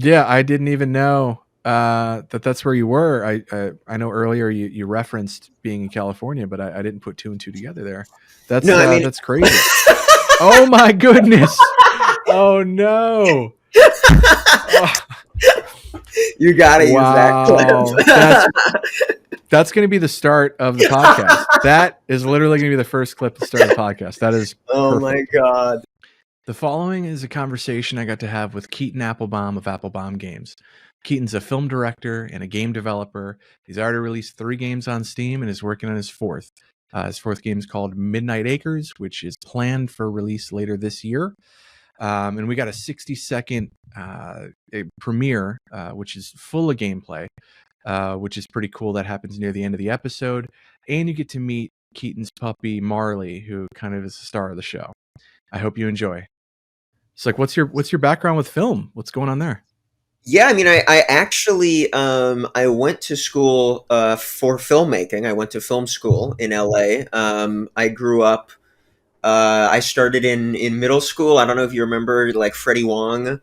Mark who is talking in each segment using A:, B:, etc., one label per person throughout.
A: Yeah, I didn't even know that's where you were. I know earlier you referenced being in California, but I didn't put two and two together there.
B: No, I mean,
A: That's crazy. Oh my goodness. Oh no. Oh,
B: you gotta use that
A: wow.
B: clip.
A: That's going to be the start of the podcast. That is literally going to be the first clip to start the podcast. That is
B: Oh my
A: perfect.
B: God.
A: The following is a conversation I got to have with Keaton Applebaum of AppleBomb Games. Keaton's a film director and a game developer. He's already released 3 games on Steam and is working on his fourth. His fourth game is called Midnight Acres, which is planned for release later this year. And we got a 60-second premiere, which is full of gameplay, which is pretty cool. That happens near the end of the episode. And you get to meet Keaton's puppy, Marley, who kind of is the star of the show. I hope you enjoy. It's like, what's your background with film? What's going on there?
B: Yeah, I mean, I actually I went to school for filmmaking. I went to film school in LA. I grew up. I started in middle school. I don't know if you remember, like Freddie Wong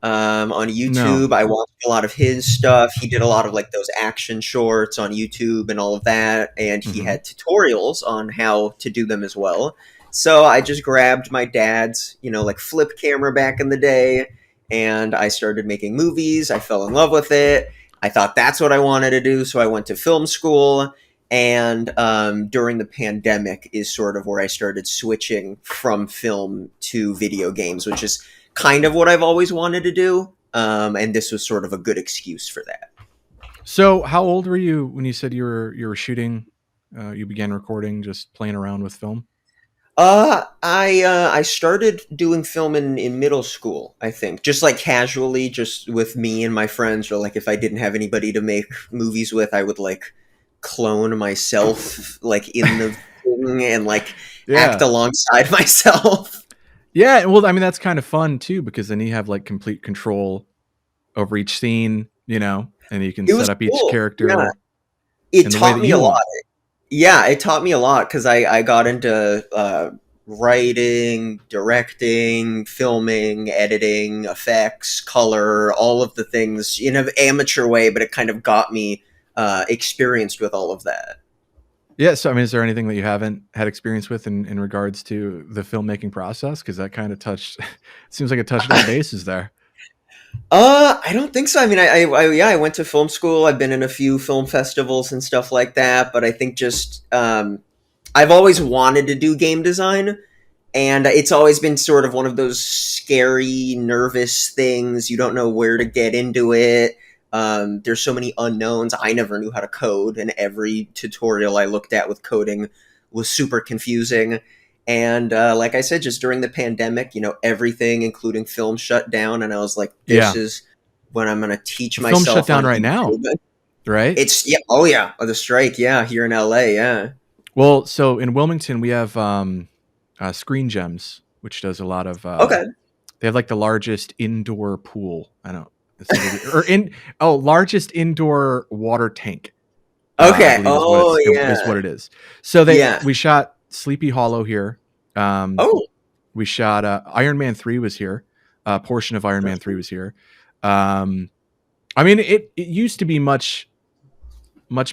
B: on
A: No.
B: YouTube. I watched a lot of his stuff. He did a lot of like those action shorts on YouTube and all of that, and he
A: Mm-hmm.
B: had tutorials on how to do them as well. So I just grabbed my dad's, like flip camera back in the day, and I started making movies. I fell in love with it. I thought that's what I wanted to do, so I went to film school. And during the pandemic is sort of where I started switching from film to video games, which is kind of what I've always wanted to do. And this was sort of a good excuse for that.
A: So, how old were you when you said you were shooting? You began recording, just playing around with film.
B: I started doing film in middle school, I think. Just like casually, just with me and my friends, or like if I didn't have anybody to make movies with, I would like clone myself like in the thing and like act
A: Yeah.
B: alongside myself.
A: Yeah. Well, I mean, that's kind of fun too, because then you have like complete control over each scene, and you can
B: It
A: set
B: was
A: up each
B: cool. Yeah.
A: character
B: It
A: in the way
B: taught
A: that
B: me
A: you
B: a lot.
A: want.
B: Yeah, it taught me a lot because I got into writing, directing, filming, editing, effects, color, all of the things in an amateur way, but it kind of got me experienced with all of that.
A: Yeah. So, I mean, is there anything that you haven't had experience with in regards to the filmmaking process? Because that kind of seems like it touched all bases there.
B: I don't think so. I mean, yeah, I went to film school. I've been in a few film festivals and stuff like that, but I think just I've always wanted to do game design. And it's always been sort of one of those scary, nervous things. You don't know where to get into it. There's so many unknowns. I never knew how to code, and every tutorial I looked at with coding was super confusing. And like I said, just during the pandemic, everything, including film, shut down. And I was like, this
A: Yeah.
B: is when I'm going to teach
A: The film shut
B: myself
A: down
B: on
A: right now,
B: YouTube.
A: right?
B: Yeah. Oh, yeah. Oh, the strike. Yeah. Here in LA. Yeah.
A: Well, so in Wilmington, we have Screen Gems, which does a lot of.
B: Okay.
A: They have like the largest indoor pool. I don't. Largest indoor water tank. I
B: Okay.
A: believe
B: Oh,
A: is
B: yeah.
A: what it is. So
B: Yeah.
A: we shot Sleepy Hollow here.
B: Oh.
A: We shot Iron Man 3 was here. A portion of Iron Man 3 was here. I mean, it used to be much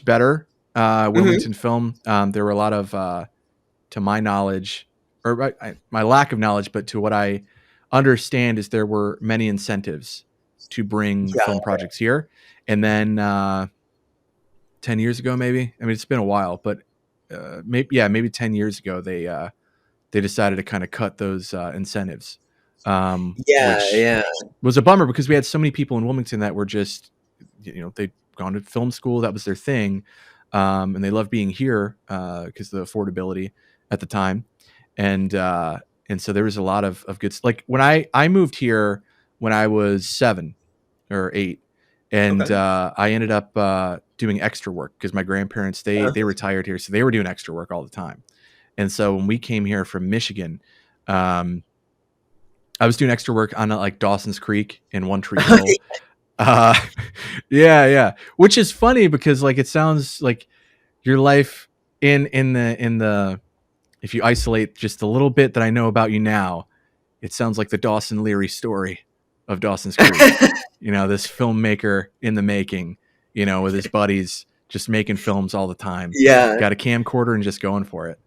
A: better. Wilmington film. There were a lot of, to my knowledge, or my lack of knowledge, but to what I understand is there were many incentives to bring film projects here. And then 10 years ago, maybe. I mean, it's been a while, but maybe 10 years ago, they decided to kind of cut those incentives, which
B: Yeah.
A: was a bummer because we had so many people in Wilmington that were just, they'd gone to film school. That was their thing. And they loved being here because of the affordability at the time. And so there was a lot of good, like when I moved here when I was 7 or 8, and
B: Okay.
A: I ended up doing extra work because my grandparents, they retired here. So they were doing extra work all the time. And so when we came here from Michigan, I was doing extra work on like Dawson's Creek and One Tree Hill. Yeah. Which is funny because like, it sounds like your life in the, if you isolate just a little bit that I know about you now, it sounds like the Dawson Leary story of Dawson's Creek. this filmmaker in the making, with his buddies just making films all the time.
B: Yeah.
A: Got a camcorder and just going for it.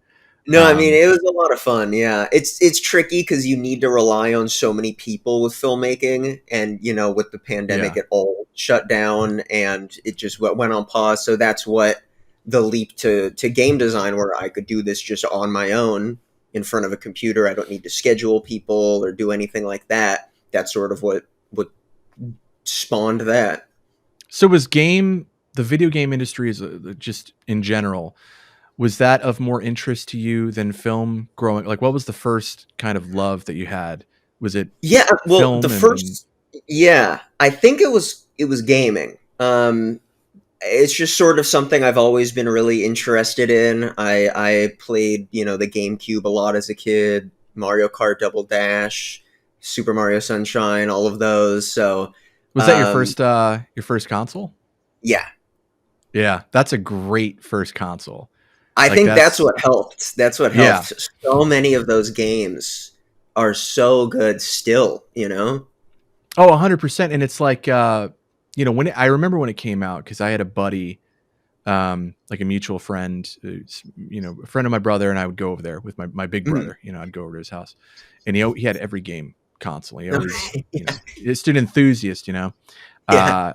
B: No, I mean, it was a lot of fun. Yeah, it's tricky because you need to rely on so many people with filmmaking, and with the pandemic,
A: Yeah.
B: it all shut down and it just went on pause. So that's what the leap to game design, where I could do this just on my own in front of a computer. I don't need to schedule people or do anything like that. That's sort of what spawned that.
A: So was the video game industry is just in general, was that of more interest to you than film growing? Like, what was the first kind of love that you had? Was it
B: Yeah, well, the
A: film and
B: first, yeah, I think it was gaming. It's just sort of something I've always been really interested in. I played, the GameCube a lot as a kid, Mario Kart Double Dash, Super Mario Sunshine, all of those. So,
A: was that your first console?
B: yeah,
A: Yeah, that's a great first console.
B: I
A: Like
B: think that's
A: that's
B: what helped. That's what
A: yeah.
B: helped. So many of those games are so good still,
A: Oh, 100%. And it's like when I remember when it came out, because I had a buddy, like a mutual friend, a friend of my brother, and I would go over there with my big
B: Mhm.
A: brother. I'd go over to his house, and he had every game console. He always,
B: Yeah.
A: he's an enthusiast,
B: Yeah.
A: uh,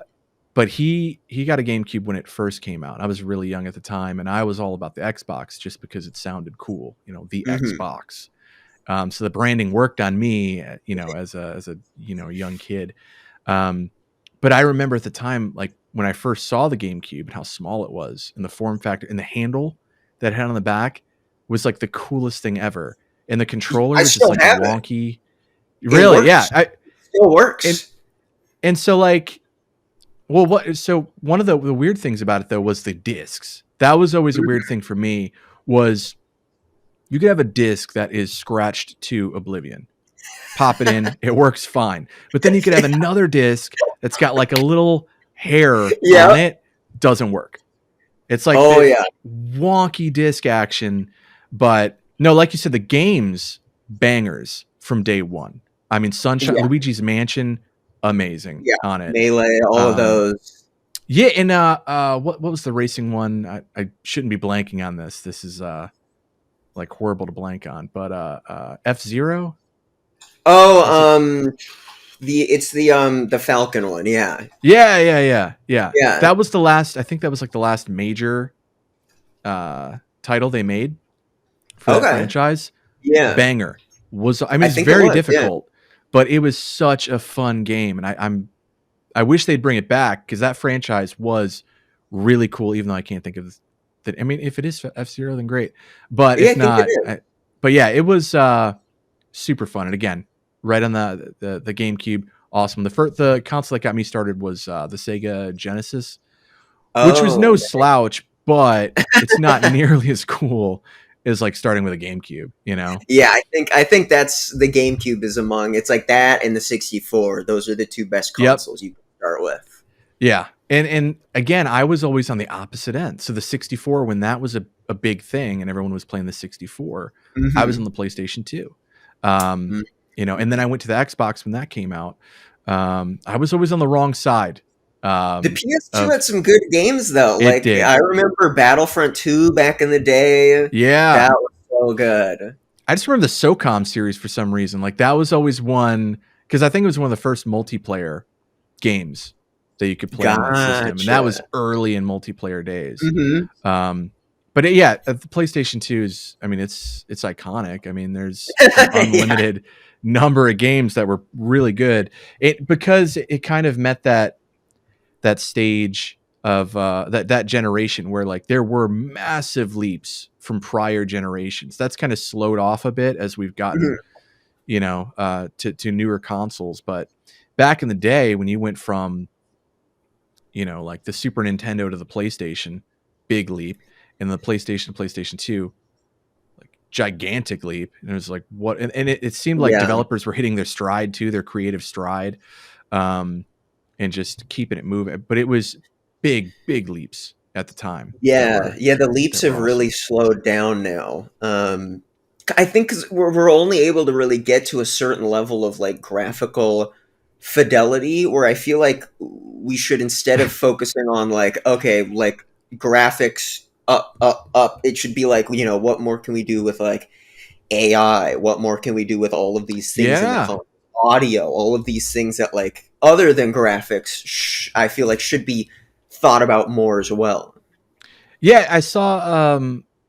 A: but he got a GameCube when it first came out. I was really young at the time, and I was all about the Xbox just because it sounded cool, the
B: Mhm.
A: Xbox. So the branding worked on me, as a young kid. Um, but I remember at the time, like when I first saw the GameCube and how small it was, and the form factor and the handle that it had on the back was like the coolest thing ever. And the controller
B: I
A: was just
B: still
A: like
B: have it.
A: wonky.
B: It
A: Really, yeah.
B: works. It still
A: And
B: works.
A: and so like, well, what? So one of the weird things about it though was the discs. That was always a weird
B: Mhm.
A: thing for me. Was you could have a disc that is scratched to oblivion. Pop it in, it works fine. But then you could have another disc that's got like a little hair
B: Yeah.
A: on it, doesn't work. It's like
B: Oh,
A: the
B: yeah.
A: wonky disc action, but no, like you said, the games bangers from day one. I mean, Sunshine,
B: Yeah.
A: Luigi's Mansion, amazing
B: Yeah.
A: on it.
B: Melee, all of
A: Um,
B: those.
A: yeah, and what was the racing one? I shouldn't be blanking on this. This is like horrible to blank on, but F-Zero. Was it?
B: Oh, it's the Falcon one. Yeah.
A: Yeah.
B: Yeah.
A: That was the last. I think that was like the last major title they made for that
B: Okay.
A: franchise.
B: Yeah.
A: Banger was. I mean,
B: I
A: it's
B: think it
A: very
B: was. Yeah.
A: difficult, but it was such a fun game, and I wish they'd bring it back because that franchise was really cool. Even though I can't think of that. I mean, if it is F-Zero, then great. But
B: Yeah,
A: if
B: I think it
A: not,
B: is.
A: but yeah, it was super fun. And again, right on the GameCube, awesome. The console that got me started was the Sega Genesis, which was no
B: Oh,
A: slouch, but it's not nearly as cool as like starting with a GameCube.
B: yeah. I think that's the GameCube is among. It's like that and the 64. Those are the two best
A: Yep.
B: consoles you can start with.
A: Yeah. And again, I was always on the opposite end. So the 64, when that was a big thing and everyone was playing the 64, I was
B: Hmm.
A: on the PlayStation 2. Um, and then I went to the Xbox when that came out. I was always on the wrong side.
B: The PS2
A: Of
B: had some good games though.
A: it
B: Like
A: did.
B: I remember Battlefront 2 back in the day.
A: Yeah.
B: That was so good.
A: I just remember the SOCOM series for some reason. Like that was always one because I think it was one of the first multiplayer games that you could play on that system, and that was
B: Gotcha.
A: early in multiplayer days.
B: Hmm.
A: But yeah, the PlayStation 2 is. I mean, it's iconic. I mean, there's an
B: Yeah.
A: unlimited number of games that were really good. It because it kind of met that stage of that generation where like there were massive leaps from prior generations. That's kind of slowed off a bit as we've gotten
B: Mhm.
A: to newer consoles. But back in the day when you went from like the Super Nintendo to the PlayStation, big leap, and the PlayStation to PlayStation 2, like gigantic leap. And it was like what and it seemed like
B: Yeah.
A: developers were hitting their stride too, their creative stride. Um and just keeping it moving. But it was big leaps at the time that
B: Yeah.
A: were
B: Yeah. The leaps
A: that were
B: have really
A: awesome.
B: slowed down now. I think because we're only able to really get to a certain level of like graphical fidelity, where I feel like we should, instead of focusing on like, okay, like graphics up, up, up, it should be like, what more can we do with like AI? What more can we do with all of these things in the
A: Yeah.
B: phone? Audio, all of these things that, like, other than graphics, I feel like should be thought about more as well.
A: Yeah, I saw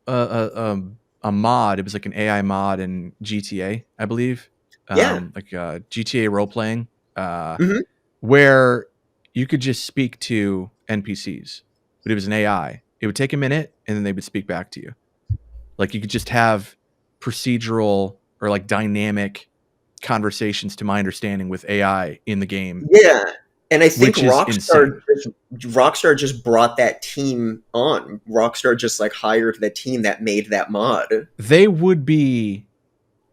A: a, a mod. It was like an AI mod in GTA, I believe.
B: Yeah.
A: Like GTA role playing,
B: Hmm.
A: where you could just speak to NPCs, but it was an AI. It would take a minute, and then they would speak back to you. Like you could just have procedural or like dynamic conversations, to my understanding, with AI in the game,
B: Yeah. And I think
A: which is insane.
B: Rockstar just brought that team on. Rockstar just like hired the team that made that mod.
A: They would be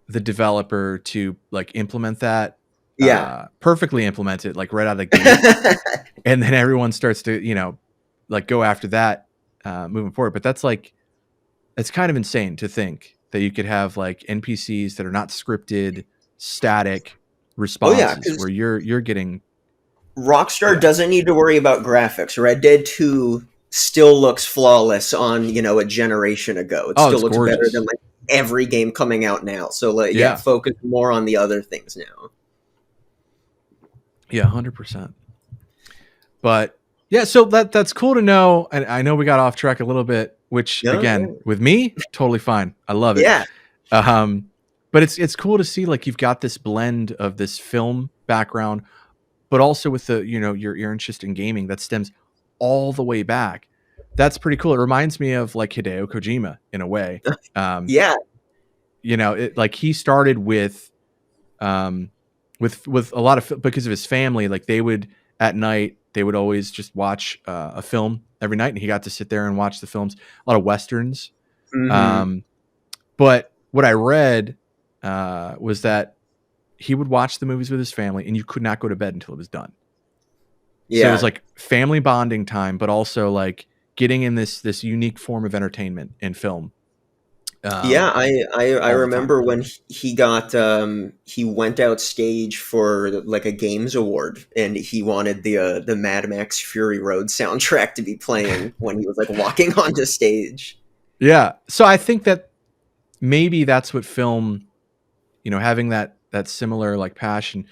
A: the developer to like implement that,
B: Yeah.
A: perfectly implement it like right out of the gate, and then everyone starts to like go after that, moving forward. But that's like, it's kind of insane to think that you could have like NPCs that are not scripted, static
B: Oh yeah,
A: responses
B: because
A: where you're getting,
B: Rockstar
A: yeah.
B: doesn't need to worry about graphics. Red Dead 2 still looks flawless on, a generation ago. It
A: Oh,
B: still
A: it's
B: looks better than
A: gorgeous.
B: like every game coming out now. So like, yeah,
A: Yeah.
B: focus more on the other things now.
A: Yeah, 100%. But yeah, so that's cool to know. And I know we got off track a little bit, which
B: No,
A: again,
B: no.
A: with me, totally fine. I love it.
B: Yeah.
A: Um, but it's cool to see like you've got this blend of this film background, but also with the your interest in gaming that stems all the way back. That's pretty cool. It reminds me of like Hideo Kojima in a way. Um,
B: Yeah.
A: it like he started um, with a lot of, because of his family. Like they would, at night they would always just watch a film every night, and he got to sit there and watch the films. A lot of westerns.
B: Hmm.
A: Um, but what I read was that he would watch the movies with his family, and you could not go to bed until it was done. So it was
B: Yeah.
A: like family bonding time, but also like getting in this unique form of entertainment in film,
B: Yeah,
A: um,
B: I
A: all the time.
B: remember when he went out stage for like a games award, and he wanted the Mad Max Fury Road soundtrack to be playing when he was like walking onto stage.
A: Yeah. So I think that maybe that's what film, having that similar like passion,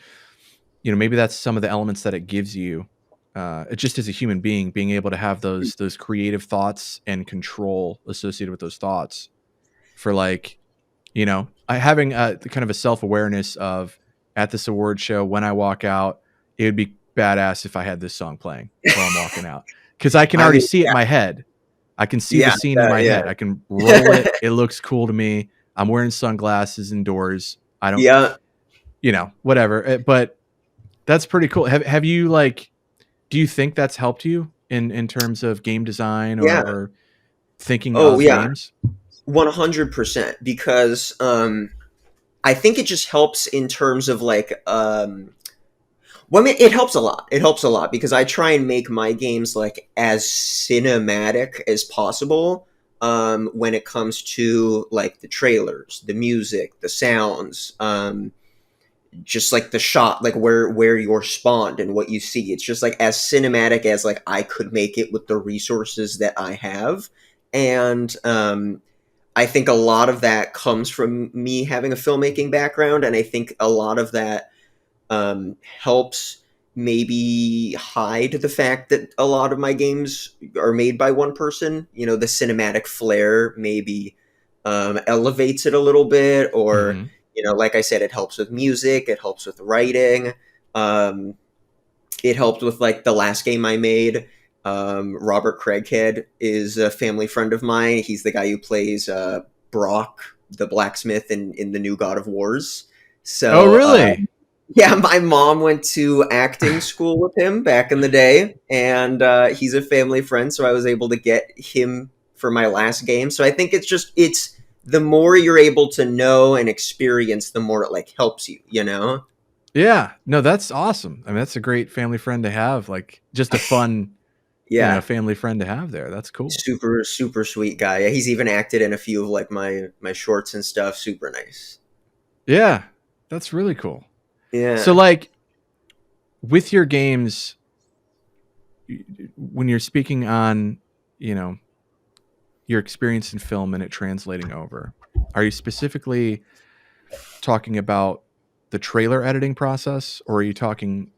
A: maybe that's some of the elements that it gives you. It just, as a human being, being able to have those creative thoughts and control associated with those thoughts, for like, having kind of a self-awareness of, at this award show, when I walk out, it would be badass if I had this song playing while I'm walking out, because I can
B: I
A: already
B: mean,
A: see it in my head. I can see the
B: yeah,
A: scene in my
B: yeah,
A: head. I can roll it. It looks cool to me. I'm wearing sunglasses indoors. I don't,
B: yeah,
A: whatever. But that's pretty cool. Have you like, do you think that's helped you in terms of game design,
B: yeah.
A: or thinking
B: Oh
A: of
B: yeah,
A: games?
B: 100%. Because I think it just helps in terms of like well, I mean, it helps a lot. It helps a lot because I try and make my games like as cinematic as possible. When it comes to like the trailers, the music, the sounds, just like the shot, like where you're spawned and what you see. It's just like as cinematic as like I could make it with the resources that I have. And I think a lot of that comes from me having a filmmaking background, and I think a lot of that helps maybe hide the fact that a lot of my games are made by one person. The cinematic flair maybe elevates it a little bit, or
A: Hmm.
B: like I said, it helps with music, it helps with writing. Um, it helped with like the last game I made. Robert Craighead is a family friend of mine. He's the guy who plays Brock, the blacksmith in the new God of Wars.
A: Oh,
B: So
A: really?
B: yeah, my mom went to acting school with him back in the day, and he's a family friend, so I was able to get him for my last game. So I think it's the more you're able to know and experience, the more it like helps you, you know?
A: Yeah. No, that's awesome. I mean, that's a great family friend to have. Like, just a fun,
B: Yeah,
A: family friend to have there. That's cool.
B: super super sweet guy. Yeah, he's even acted in a few of like my shorts and stuff. Super nice.
A: Yeah, that's really cool. So,
B: Yeah.
A: like, with your games, when you're speaking on, you know, your experience in film and it translating over, are you specifically talking about the trailer editing process, or are you talking?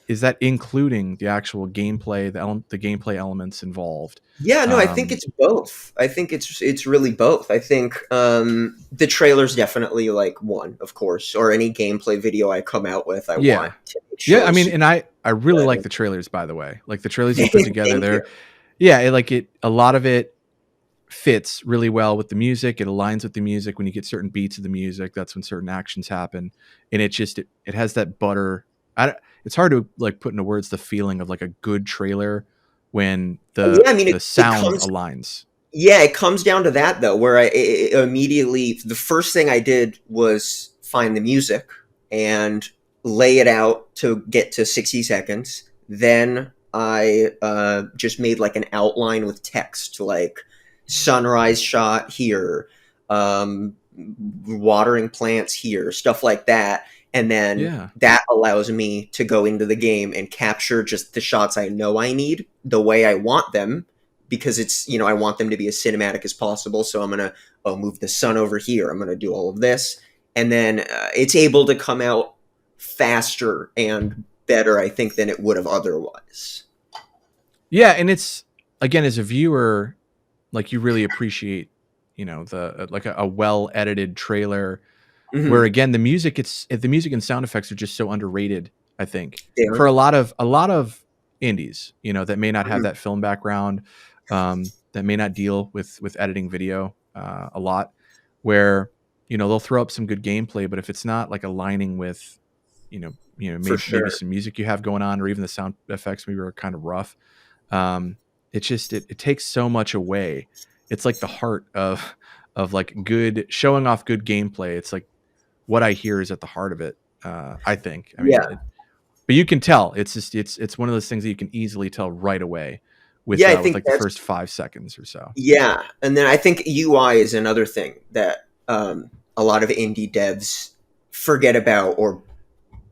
A: Is that including the actual gameplay, the gameplay elements involved?
B: Yeah, no, I think
A: Um,
B: it's both. I think it's really both. I think the trailer's definitely like one, of course, or any gameplay video I come out with, I want
A: yeah,
B: to make
A: yeah. I
B: sure.
A: mean, and I really like
B: Good.
A: the trailers. By the way, like the trailers you put together,
B: Thank you.
A: they're yeah, it a lot of it fits really well with the music. It aligns with the music. When you get certain beats of the music, that's when certain actions happen, and it has that butter. It's hard to like put into words the feeling of like a good trailer when
B: Yeah, I mean,
A: the
B: it
A: sound
B: comes.
A: aligns.
B: Yeah, it comes down to that though, where immediately the first thing I did was find the music and lay it out to get to 60 seconds. Then I just made like an outline with text, like sunrise shot here, um, watering plants here, stuff like that. And then
A: Yeah,
B: that allows me to go into the game and capture just the shots I know I need the way I want them, because it's, I want them to be as cinematic as possible. So I'm gonna move the sun over here. I'm gonna do all of this, and then it's able to come out faster and better, I think, than it would have otherwise.
A: yeah, and it's again as a viewer, like you really appreciate, the like a well edited trailer where
B: Hmm.
A: again the music and sound effects are just so underrated. I think for
B: There.
A: a lot of indies, that may not have
B: Hmm.
A: that film background, that may not deal with editing video a lot, where they'll throw up some good gameplay, but if it's not like aligning with
B: For
A: maybe
B: sure.
A: some music you have going on, or even the sound effects maybe are kind of rough, it takes so much away. It's like the heart of like good showing off good gameplay. It's like what I hear is at the heart of it. I think. I mean,
B: Yeah.
A: but you can tell. It's just it's one of those things that you can easily tell right away
B: Yeah, I
A: with
B: think
A: like the
B: that's
A: first 5 seconds or so.
B: yeah. And then I think UI is another thing that a lot of indie devs forget about or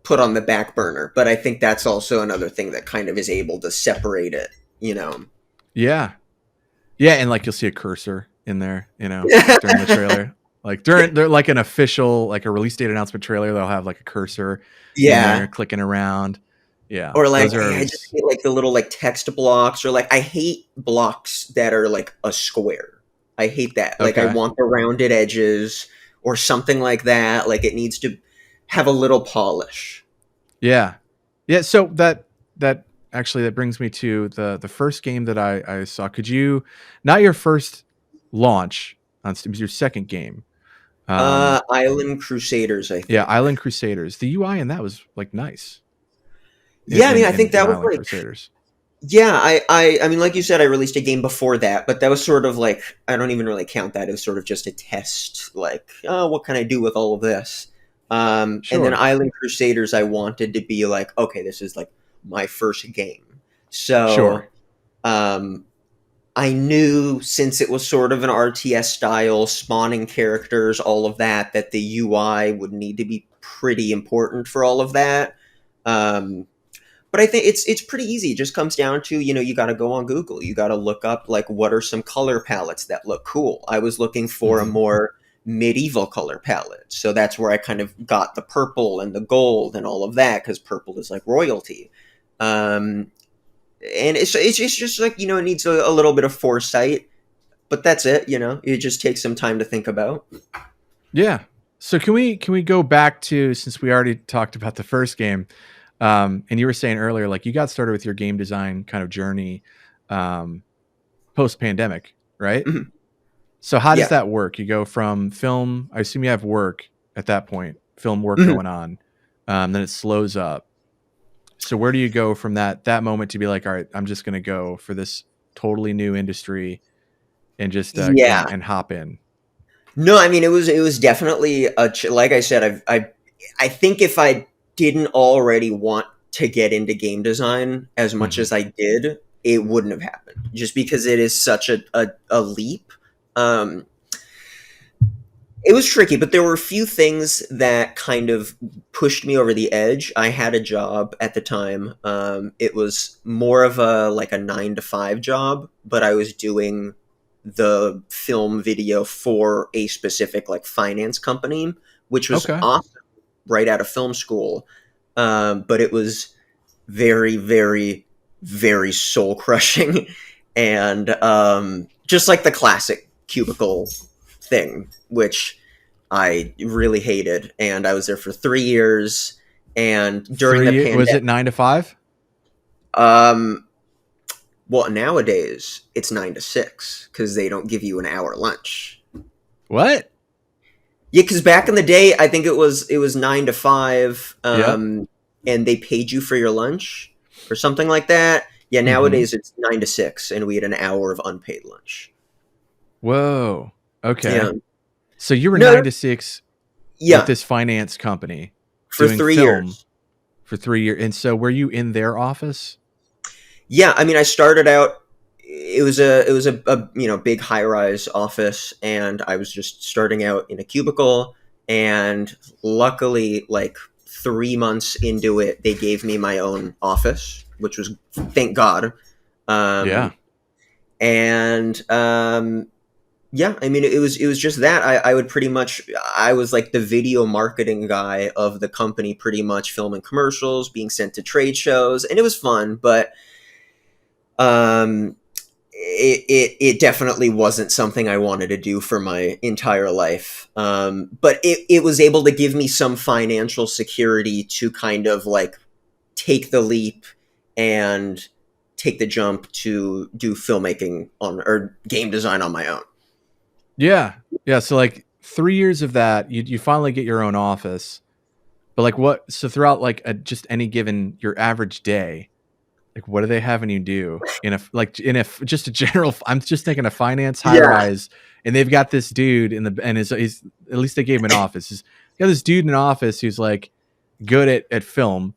B: put on the back burner. But I think that's also another thing that kind of is able to separate it, you know.
A: Yeah, yeah, and like you'll see a cursor in there, during the trailer. Like during they're like an official like a release date announcement trailer, they'll have like a cursor in there
B: Yeah.
A: clicking around. Yeah,
B: Or like
A: those are
B: I just
A: always
B: hate like the little like text blocks, or like I hate blocks that are like a square. I hate that. Like I
A: okay.
B: want the rounded edges or something like that. Like it needs to have a little polish.
A: Yeah. Yeah, so that actually that brings me to the first game that I saw. Could you not your first launch on Steam, it was your second game.
B: Island Crusaders, I
A: Yeah,
B: think.
A: Island Crusaders. The UI in that was like nice
B: Yeah, I mean I think
A: in
B: that was
A: Island
B: like
A: Crusaders.
B: yeah, I mean like you said, I released a game before that, but that was sort of like I don't even really count that. It was sort of just a test, like, oh, what can I do with all of this? And then
A: Sure.
B: Island Crusaders, I wanted to be like, okay, this is like my first game. So
A: Sure.
B: um, I knew, since it was sort of an RTS style, spawning characters, all of that, that the UI would need to be pretty important for all of that. Um, but I think it's pretty easy. It just comes down to, you got to go on Google. You got to look up like what are some color palettes that look cool. I was looking for a
A: Mhm.
B: more medieval color palette, so that's where I kind of got the purple and the gold and all of that, because purple is like royalty. Um, and it's just like, it needs a little bit of foresight, but that's it. It just takes some time to think about.
A: Yeah. So can we go back to, since we already talked about the first game, and you were saying earlier like you got started with your game design kind of journey um, post pandemic, right?
B: Mhm.
A: So how does
B: Yeah.
A: that work? You go from film. I assume you have work at that point, film work
B: Mhm.
A: going on. Then it slows up. So where do you go from that moment to be like, all right, I'm just going to go for this totally new industry and just
B: Yeah.
A: and hop in.
B: No, I mean it was definitely like I said, I think if I didn't already want to get into game design as much
A: Hmm.
B: as I did, it wouldn't have happened, just because it is such a leap. Um, It was tricky, but there were a few things that kind of pushed me over the edge. I had a job at the time. It was more of a like a 9 to 5 job, but I was doing the film video for a specific like finance company, which was
A: Okay.
B: awesome right out of film school. But it was very, very, very soul crushing, and just like the classic cubicle thing, which I really hated. And I was there for 3 years. And during the
A: Was
B: pandemic,
A: it 9 to 5?
B: um, well, nowadays it's 9 to 6 because they don't give you an hour lunch.
A: What?
B: Yeah, because back in the day, I think it was 9 to 5,
A: Yep.
B: and they paid you for your lunch or something like that. Yeah,
A: Mm-hmm.
B: nowadays it's 9 to 6, and we had an hour of unpaid lunch.
A: Whoa.
B: Yeah,
A: Okay. So you were
B: no,
A: 9 to 6 with
B: yeah,
A: this finance company
B: for
A: doing
B: three
A: film
B: years.
A: for 3 years. And so were you in their office?
B: Yeah, I mean, I started out. It was a big high rise office, and I was just starting out in a cubicle. And luckily, like 3 months into it, they gave me my own office, which was thank God.
A: Yeah.
B: Um, and yeah, I mean, it was just that I would pretty much I was like the video marketing guy of the company, pretty much filming commercials, being sent to trade shows, and it was fun, but um it definitely wasn't something I wanted to do for my entire life. But it was able to give me some financial security to kind of like take the leap and take the jump to do filmmaking on or game design on my own.
A: Yeah. Yeah. So like 3 years of that, you finally get your own office. But like what so throughout like just any given your average day, like what are they having you do just a general I'm just thinking a finance high
B: Yeah,
A: rise, and they've got this dude in the and he's at least they gave him an office. He's got this dude in an office who's like good at film,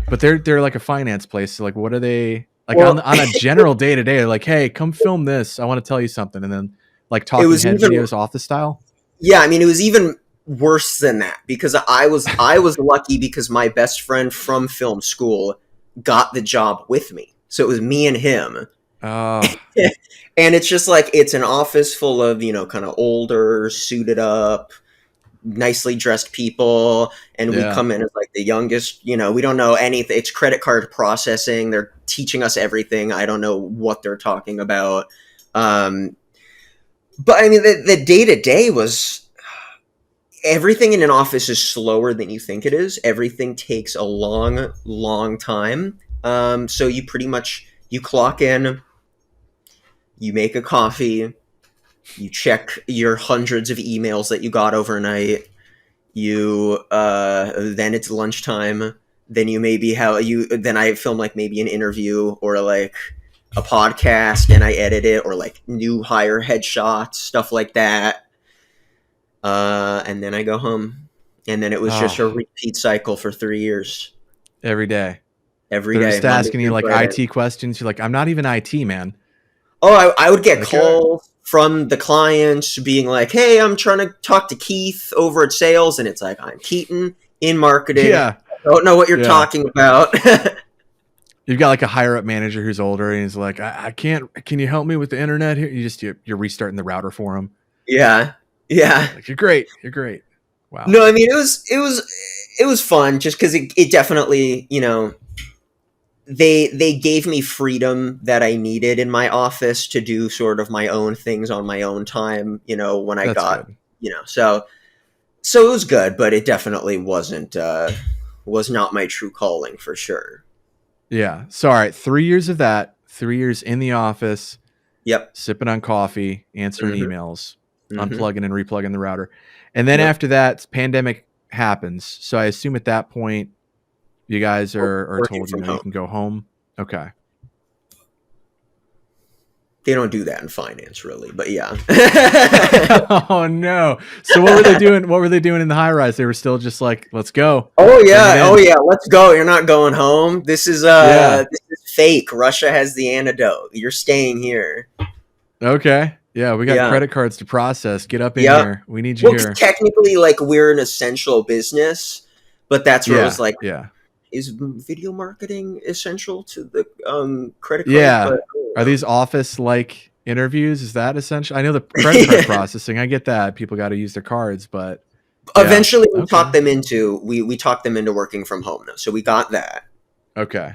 A: but they're like a finance place. So like what are they like
B: well,
A: on a general day to day? Like, hey, come film this. I want to tell you something, and then like
B: it
A: talking
B: was
A: head
B: even
A: videos office style.
B: yeah, I mean, it was even worse than that because I was lucky because my best friend from film school got the job with me. So it was me and him.
A: Oh
B: And it's just like it's an office full of, kind of older, suited up, nicely dressed people, and we
A: yeah,
B: come in as like the youngest, we don't know anything. It's credit card processing. They're teaching us everything. I don't know what they're talking about. Um but I mean the day to day was everything in an office is slower than you think it is. Everything takes a long, long time. So you pretty much you clock in, you make a coffee, you check your hundreds of emails that you got overnight. You then it's lunchtime. Then you maybe how you then I film like maybe an interview or like a podcast and I edit it or like new hire headshots, stuff like that. And then I go home. And then it was just
A: oh,
B: a repeat cycle for 3 years.
A: every day.
B: Every
A: They're
B: day,
A: just
B: Monday
A: asking you
B: through
A: like
B: Friday.
A: IT questions. You're like, I'm not even IT, man.
B: Oh, I would get
A: Like,
B: calls from the clients being like, "Hey, I'm trying to talk to Keith over at sales," and it's like, "I'm Keaton in marketing.
A: yeah,
B: I don't know what you're
A: yeah.
B: talking about."
A: You've got like a higher up manager who's older, and he's like, I can't. Can you help me with the internet here? You're restarting the router for him.
B: Yeah, yeah.
A: Like, you're great. You're great. Wow.
B: No, I mean it was fun just because it definitely they gave me freedom that I needed in my office to do sort of my own things on my own time. When I
A: That's
B: got
A: good.
B: so it was good, but it definitely was not my true calling for sure.
A: Yeah. So, all right. 3 years of that. 3 years in the office,
B: Yep.
A: sipping on coffee, answering
B: Hmm.
A: emails,
B: Hmm.
A: unplugging and replugging the router, and then
B: Yep.
A: after that, pandemic happens. So I assume at that point, you guys are
B: Working
A: told,
B: from
A: you
B: home.
A: can go home. Okay.
B: They don't do that in finance, really, but yeah.
A: Oh no. So what were they doing? What were they doing in the high rise? They were still just like, let's go.
B: Oh
A: Bring it
B: yeah, oh
A: in.
B: yeah. Let's go. You're not going home.
A: Yeah.
B: This is fake. Russia has the antidote. You're staying here.
A: Okay. Yeah, we got
B: Yeah.
A: credit cards to process. Get up in
B: Yep.
A: here. We need you
B: Well, 'cause
A: here.
B: technically, like, we're an essential business, but that's where it was
A: Yeah,
B: like,
A: yeah,
B: is video marketing essential to the credit card?
A: yeah.
B: But I
A: Are
B: don't
A: these office like interviews? Is that essential? I know the credit card
B: know.
A: processing. I get that people got to use their cards, but yeah.
B: Eventually,
A: Okay.
B: we talked them into working from home though, so we got that.
A: Okay.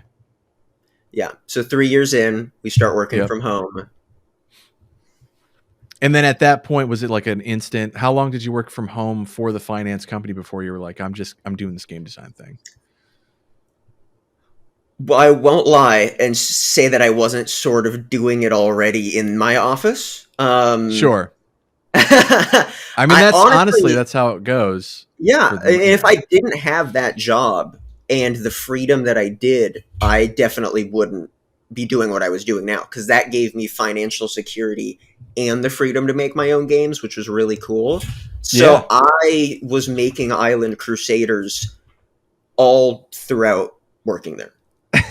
B: Yeah. So 3 years in, we start working
A: Yep.
B: from home.
A: And then at that point, was it like an instant? How long did you work from home for the finance company before you were like, I'm doing this game design thing?
B: Well, I won't lie and say that I wasn't sort of doing it already in my office.
A: Sure. I mean,
B: I
A: that's honestly,
B: honestly,
A: that's how it goes
B: yeah,
A: for the,
B: and if I didn't have that job and the freedom that I did, I definitely wouldn't be doing what I was doing now because that gave me financial security and the freedom to make my own games, which was really cool.
A: yeah.
B: So I was making Island Crusaders all throughout working there,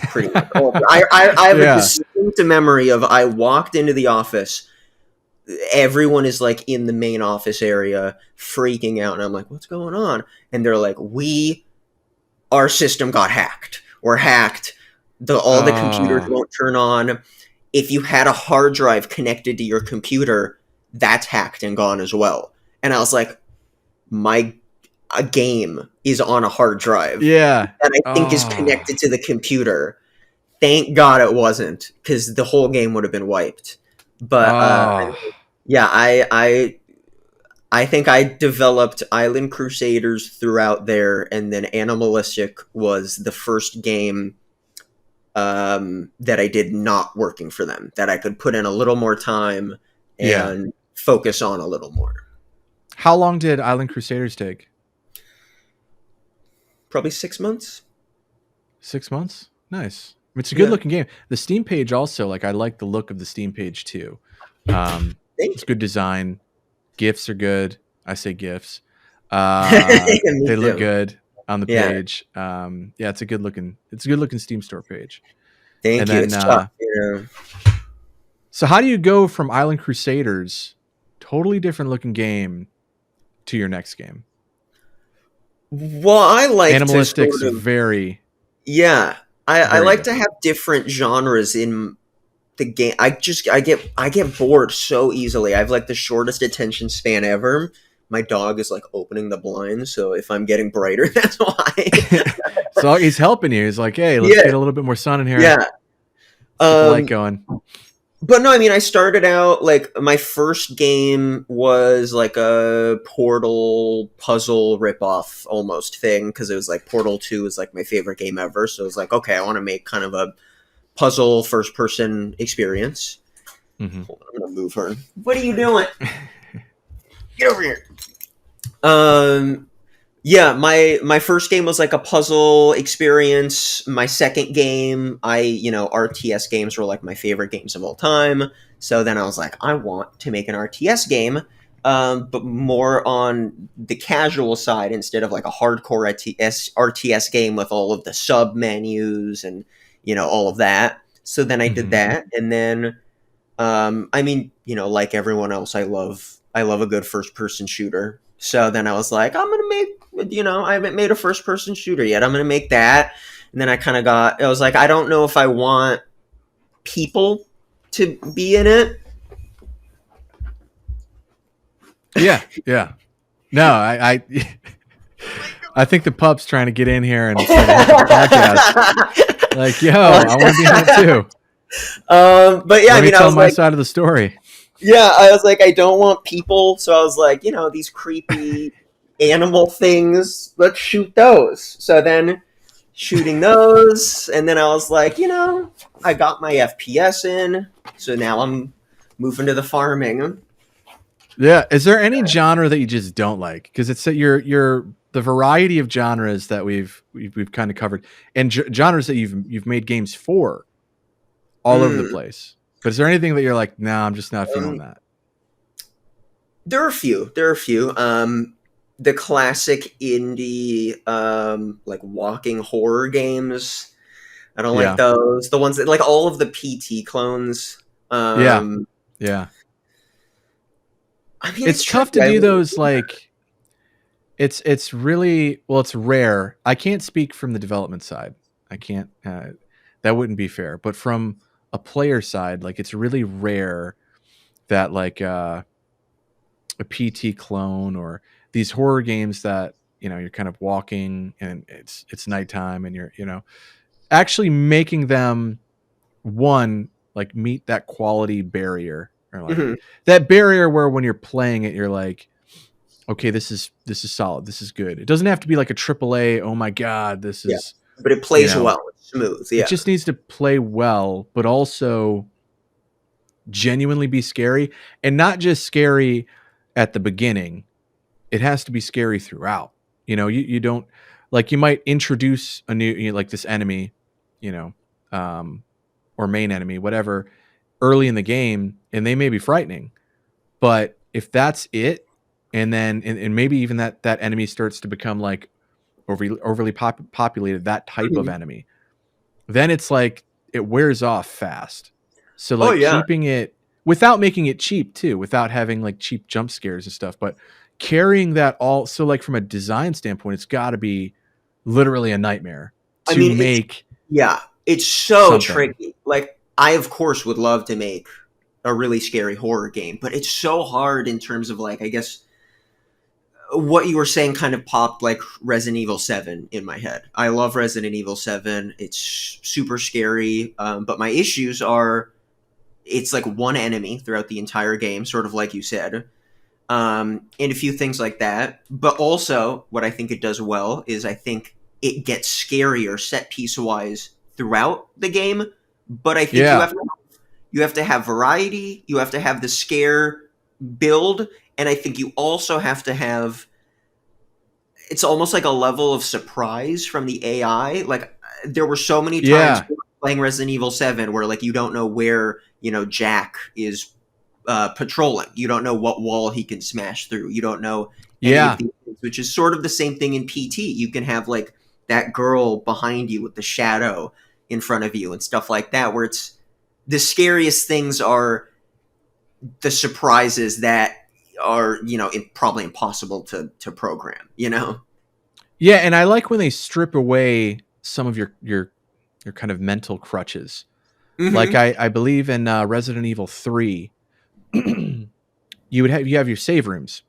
B: pretty much. I have a
A: Yeah.
B: distinct memory of I walked into the office, everyone is like in the main office area freaking out, and I'm like, what's going on? And they're like, our system got hacked. We're hacked. All the computers
A: Oh,
B: won't turn on. If you had a hard drive connected to your computer, that's hacked and gone as well. And I was like, my a game is on a hard drive
A: yeah.
B: that I think is
A: Oh,
B: connected to the computer. Thank God it wasn't, because the whole game would have been wiped. But
A: oh,
B: yeah, I think I developed Island Crusaders throughout there, and then Animalistic was the first game that I did not working for them, that I could put in a little more time
A: yeah.
B: and focus on a little more.
A: How long did Island Crusaders take?
B: Probably 6 months.
A: 6 months. Nice. It's a good
B: Yeah,
A: looking game. The Steam page also, like, I like the look of the Steam page too.
B: thank
A: It's
B: you.
A: good design. GIFs are good. I say GIFs.
B: Me
A: They look
B: too.
A: good on the
B: Yeah,
A: page. Yeah, it's a good looking. It's a good looking Steam store page. And
B: thank you.
A: then,
B: It's tough. You know.
A: so how do you go from Island Crusaders, totally different looking game, to your next game?
B: Well, I like to
A: Animalistic's
B: sort of,
A: very,
B: yeah. I
A: very
B: like to
A: different.
B: have different genres in the game. I get bored so easily. I have like the shortest attention span ever. My dog is like opening the blinds, so if I'm getting brighter, that's why.
A: So he's helping you. He's like, hey, let's
B: Yeah,
A: get a little bit more sun in here.
B: yeah.
A: Let's get the light
B: Um,
A: going.
B: but no, I mean, I started out like my first game was like a Portal puzzle ripoff almost thing because it was like Portal 2 is like my favorite game ever. So it was like, okay, I want to make kind of a puzzle first person experience.
A: Hmm.
B: Hold on, I'm gonna move her. What are you doing? Get over here. Um, yeah, my first game was like a puzzle experience. My second game, RTS games were like my favorite games of all time. So then I was like, I want to make an RTS game, but more on the casual side instead of like a hardcore RTS game with all of the sub menus and all of that. So then I did
A: Hmm.
B: that, and then I mean, like everyone else, I love a good first person shooter. So then I was like, I'm gonna make, I haven't made a first person shooter yet. I'm gonna make that. And then I was like, I don't know if I want people to be in it.
A: Yeah, yeah. No, I think the pup's trying to get in here and say the heck with the podcast. Like, yo, I want to be in it too.
B: But yeah,
A: Let
B: I
A: me
B: mean, I
A: tell
B: was
A: my
B: like,
A: side of the story.
B: yeah, I was like, I don't want people. So I was like, these creepy animal things, let's shoot those. So then shooting those, and then I was like, I got my FPS in, so now I'm moving to the farming.
A: Yeah. Is there any genre that you just don't like? Because it's that you're the variety of genres that we've kind of covered, and genres that you've made games for all over the
B: Mm.
A: place. But is there anything that you're like, no, I'm just not feeling
B: Um,
A: that?
B: there are a few. There are a few. The classic indie, like walking horror games. I don't like
A: Yeah.
B: those. The ones that like all of the PT clones.
A: Yeah.
B: Um,
A: Yeah.
B: I mean,
A: It's
B: it's
A: tough to
B: tricky. I
A: do
B: mean,
A: those, like it's really, well, it's rare. I can't speak from the development side. I can't that wouldn't be fair. But from a player side, like it's really rare that like a PT clone or these horror games that, you're kind of walking and it's nighttime and you're, actually making them one, like meet that quality barrier, or like
B: mhm,
A: that barrier where when you're playing it you're like, okay, this is solid, this is good. It doesn't have to be like a triple A, oh my god, this
B: yeah,
A: is,
B: but it
A: you
B: plays
A: know,
B: well. It's smooth.
A: it
B: Yeah.
A: just needs to play well but also genuinely be scary, and not just scary at the beginning. It has to be scary throughout. You don't, like, you might introduce a new, like this enemy, you know, um, or main enemy, whatever, early in the game, and they may be frightening. But if that's it, and then and maybe even that enemy starts to become like overly populated, that type of
B: Mhm.
A: enemy, then it's like it wears off fast. So
B: Oh
A: like
B: yeah.
A: keeping it without making it cheap too, without having like cheap jump scares and stuff, but carrying that all, so like from a design standpoint, it's got to be literally a nightmare
B: I
A: to
B: mean, it's
A: make
B: yeah, it's so
A: something.
B: tricky. Like, I of course would love to make a really scary horror game, but it's so hard in terms of, like, I guess what you were saying kind of popped like Resident Evil 7 in my head. I love Resident Evil 7. It's super scary, but my issues are it's like one enemy throughout the entire game, sort of like you said, and a few things like that. But also, what I think it does well is I think it gets scarier set piece wise throughout the game. But I think
A: Yeah.
B: you have to have variety. You have to have the scare build, and I think you also have to have it's almost like a level of surprise from the AI. Like, there were so many times
A: Yeah.
B: playing Resident Evil 7 where like you don't know where, Jack is patrolling. You don't know what wall he can smash through. You don't know any of
A: Yeah.
B: these things, which is sort of the same thing in PT. You can have like that girl behind you with the shadow in front of you and stuff like that, where it's the scariest things are the surprises that are, probably impossible to program,
A: Yeah, and I like when they strip away some of your kind of mental crutches. Like
B: Hmm.
A: I believe in Resident Evil 3, you have your save rooms.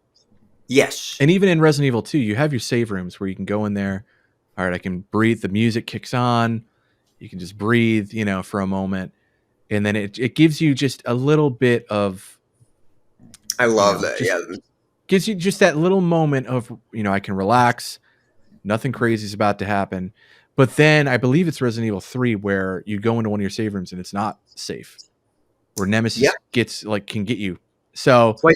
B: Yes.
A: And even in Resident Evil 2, you have your save rooms where you can go in there. All right, I can breathe. The music kicks on. You can just breathe, for a moment. And then it gives you just a little bit of,
B: I love that.
A: just
B: Yeah.
A: gives you just that little moment of, I can relax. Nothing crazy is about to happen. But then I believe it's Resident Evil 3 where you go into one of your save rooms and it's not safe, where
B: Yeah.
A: Nemesis can get you. So
B: Well,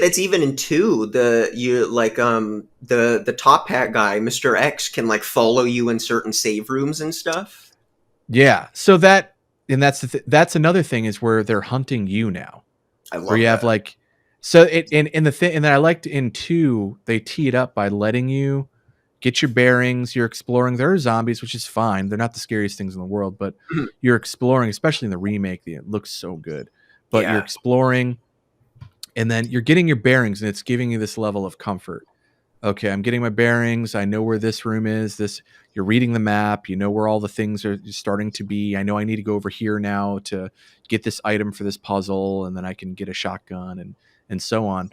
B: that's even in two. You like the top hat guy, Mr. X, can like follow you in certain save rooms and stuff.
A: yeah, so that, and that's another thing, is where they're hunting you now,
B: I
A: where
B: love
A: you have
B: that.
A: like, so it in the thing, and then I liked in 2 they tee it up by letting you get your bearings. You're exploring. There are zombies, which is fine. They're not the scariest things in the world, but
B: Mhm.
A: you're exploring, especially in the remake. It looks so good, but you're
B: Yeah.
A: exploring, and then you're getting your bearings, and it's giving you this level of comfort. Okay, I'm getting my bearings. I know where this room is. This, you're reading the map. You know where all the things are starting to be. I know I need to go over here now to get this item for this puzzle, and then I can get a shotgun and so on.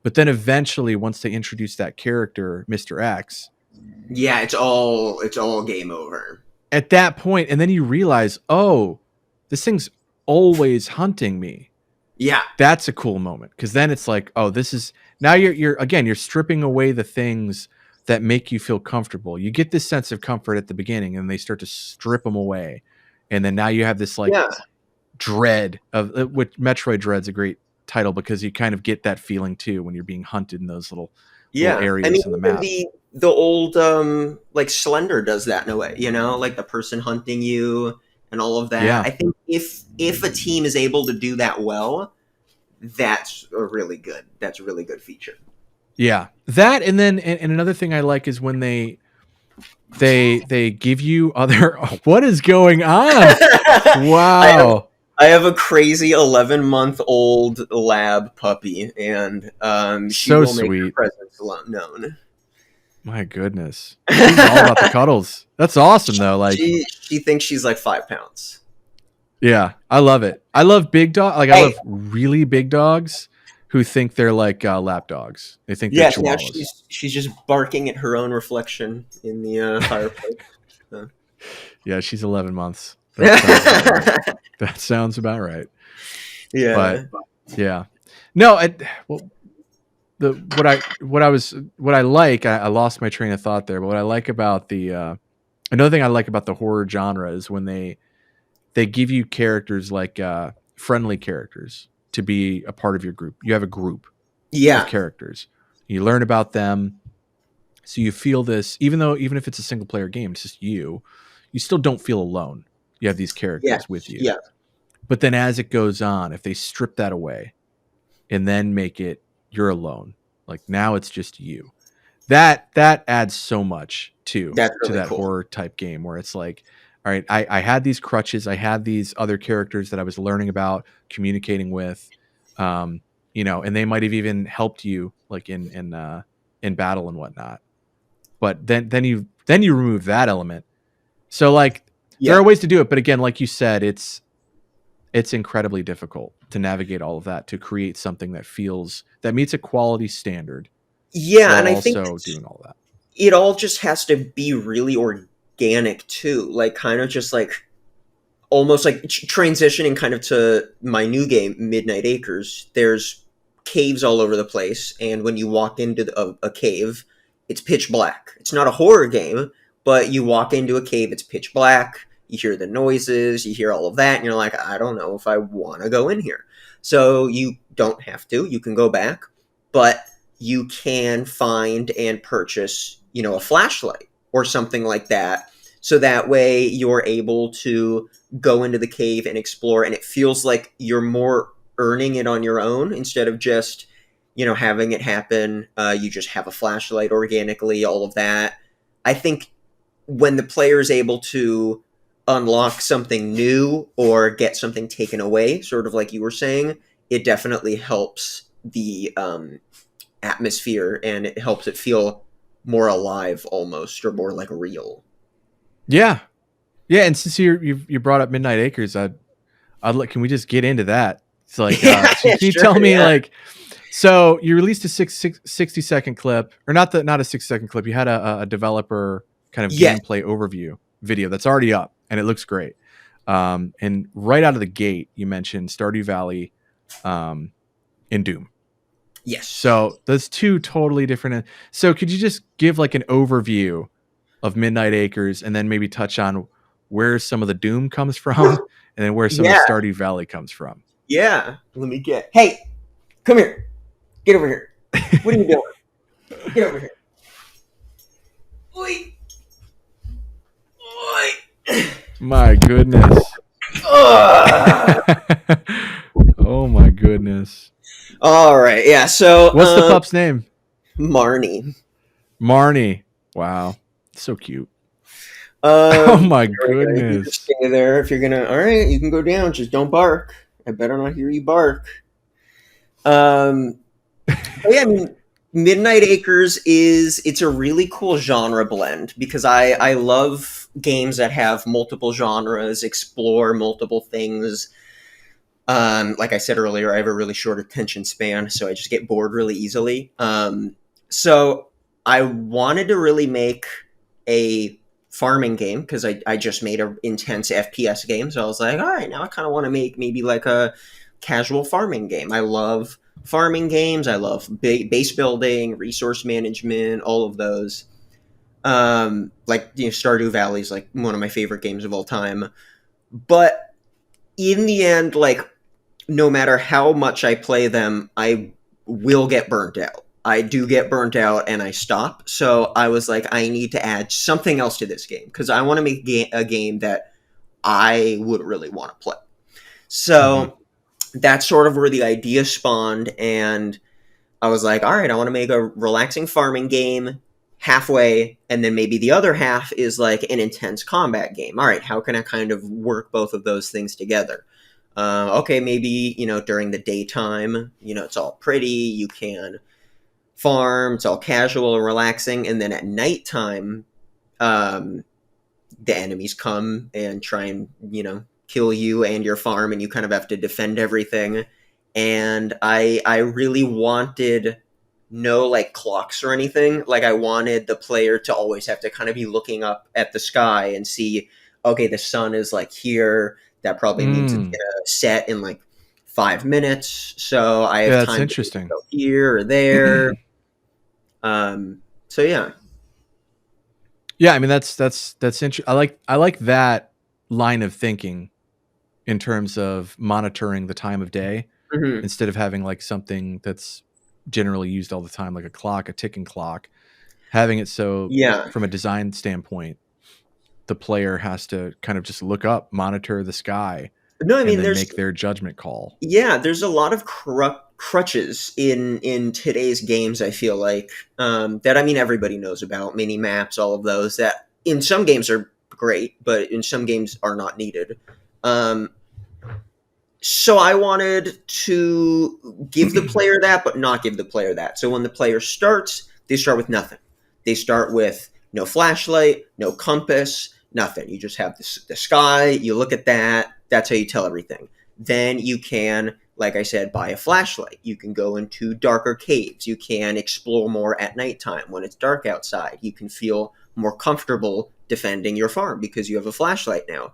A: But then eventually, once they introduce that character, Mr. X,
B: Yeah, it's all game over.
A: at that point, and then you realize, oh, this thing's always hunting me.
B: Yeah.
A: That's a cool moment, because then it's like, oh, this is, now you're again, you're stripping away the things that make you feel comfortable. You get this sense of comfort at the beginning, and they start to strip them away, and then now you have this like
B: Yeah.
A: dread of, which Metroid Dread's a great title, because you kind of get that feeling too when you're being hunted in those little
B: Yeah. I mean,
A: areas in the
B: even
A: map.
B: the old like Slender does that in a way, like the person hunting you and all of that.
A: Yeah.
B: I think if a team is able to do that well, that's a really good feature.
A: Yeah, that, and then and another thing I like is when they give you other what is going on?
B: I
A: Wow.
B: I have a crazy 11-month-old lab puppy, and she
A: So
B: will make her
A: sweet.
B: presence known.
A: My goodness. She's all about the cuddles. That's awesome though. Like,
B: She thinks she's like 5 pounds.
A: yeah, I love it. I love big dog. Like, I
B: Hey,
A: love really big dogs who think they're like lap dogs. They think they're
B: yes, now
A: chihuahuas.
B: she's just barking at her own reflection in the fireplace. So.
A: Yeah, she's 11 months. That sounds about right. That sounds about right. But
B: Yeah.
A: yeah, no. Well, what I like. I lost my train of thought there. But what I like about the another thing I like about the horror genre is when they give you characters like friendly characters to be a part of your group. You have a group of
B: Yeah.
A: characters. You learn about them, so you feel this. Even if it's a single player game, it's just you. You still don't feel alone. You have these
B: Yeah.
A: characters with you.
B: Yeah.
A: But then as it goes on, if they strip that away and then make it you're alone, like now it's just you. That adds so much to
B: That's really
A: that
B: cool.
A: horror type game where it's like, all right, I had these crutches, I had these other characters that I was learning about, communicating with, and they might have even helped you like in battle and whatnot. But then you remove that element. So like there
B: Yeah.
A: are ways to do it, but again, like you said, it's incredibly difficult to navigate all of that to create something that meets a quality standard
B: Yeah,
A: while
B: and I think
A: also doing all that.
B: it all just has to be really organic too. Like kind of just like almost like transitioning kind of to my new game, Midnight Acres. There's caves all over the place, and when you walk into a cave, it's pitch black. It's not a horror game, but you walk into a cave, it's pitch black. You hear the noises, you hear all of that, and you're like, I don't know if I want to go in here. So you don't have to. You can go back, but you can find and purchase, a flashlight or something like that. So that way you're able to go into the cave and explore, and it feels like you're more earning it on your own instead of just having it happen. You just have a flashlight organically, all of that. I think when the player is able to unlock something new or get something taken away, sort of like you were saying, it definitely helps the atmosphere, and it helps it feel more alive almost, or more like real.
A: Yeah, yeah. And since you brought up Midnight Acres, I'd like. Can we just get into that? It's like,
B: Yeah,
A: so can you
B: sure,
A: tell me
B: yeah.
A: like, so you released a 60-second clip, or not a 60-second clip. You had a developer kind of
B: Yes.
A: gameplay overview video that's already up, and it looks great. And right out of the gate, you mentioned Stardew Valley, and Doom.
B: Yes.
A: So those two totally different. So could you just give like an overview of Midnight Acres, and then maybe touch on where some of the Doom comes from, and then where some of
B: Yeah.
A: the Stardew Valley comes from?
B: Yeah. Let me get. Hey, come here. Get over here. What are you doing? Get over here. Oi. Oi.
A: My goodness.
B: Ugh.
A: Oh my goodness.
B: All right. Yeah. So,
A: What's the pup's name?
B: Marnie.
A: Marnie. Wow. So cute.
B: Um,
A: Oh my
B: you just
A: goodness.
B: stay there if you're gonna. All right, you can go down. Just don't bark. I better not hear you bark. But yeah, I mean, Midnight Acres it's a really cool genre blend, because I love games that have multiple genres, explore multiple things. Like I said earlier, I have a really short attention span, so I just get bored really easily. So I wanted to really make a farming game, because I just made an intense FPS game. So I was like, all right, now I kind of want to make maybe like a casual farming game. I love farming games. I love base building, resource management, all of those. Like Stardew Valley is like one of my favorite games of all time. But in the end, like no matter how much I play them, I will get burnt out. I do get burnt out and I stop. So I was like, I need to add something else to this game, because I want to make a game that I would really want to play.
A: Mhm.
B: So that's sort of where the idea spawned. And I was like, all right, I want to make a relaxing farming game halfway, and then maybe the other half is like an intense combat game. All right, how can I kind of work both of those things together? Okay, maybe, during the daytime, it's all pretty. You can farm. It's all casual and relaxing. And then at nighttime, um, the enemies come and try and kill you and your farm, and you kind of have to defend everything. And I really wanted no like clocks or anything. Like I wanted the player to always have to kind of be looking up at the sky and see, okay, the sun is like here. That probably means it's
A: Mm.
B: gonna set in like 5 minutes, so I have
A: Yeah, that's
B: time to
A: interesting.
B: go here or there. So yeah.
A: Yeah, I mean that's interesting. I like that line of thinking in terms of monitoring the time of day
B: Hmm.
A: instead of having like something that's generally used all the time, like a clock, a ticking clock. Having it so
B: Yeah.
A: from a design standpoint, the player has to kind of just look up, monitor the sky,
B: No, I
A: and
B: mean
A: then
B: there's
A: make their judgment call.
B: yeah, there's a lot of crutches in today's games. I feel like that. I mean, everybody knows about mini maps, all of those. That in some games are great, but in some games are not needed. Um, so I wanted to give the player that, but not give the player that. So when the player starts, they start with nothing. They start with no flashlight, no compass, nothing. You just have the sky. You look at that. That's how you tell everything. Then you can, like I said, buy a flashlight. You can go into darker caves. You can explore more at nighttime when it's dark outside. You can feel more comfortable defending your farm because you have a flashlight now.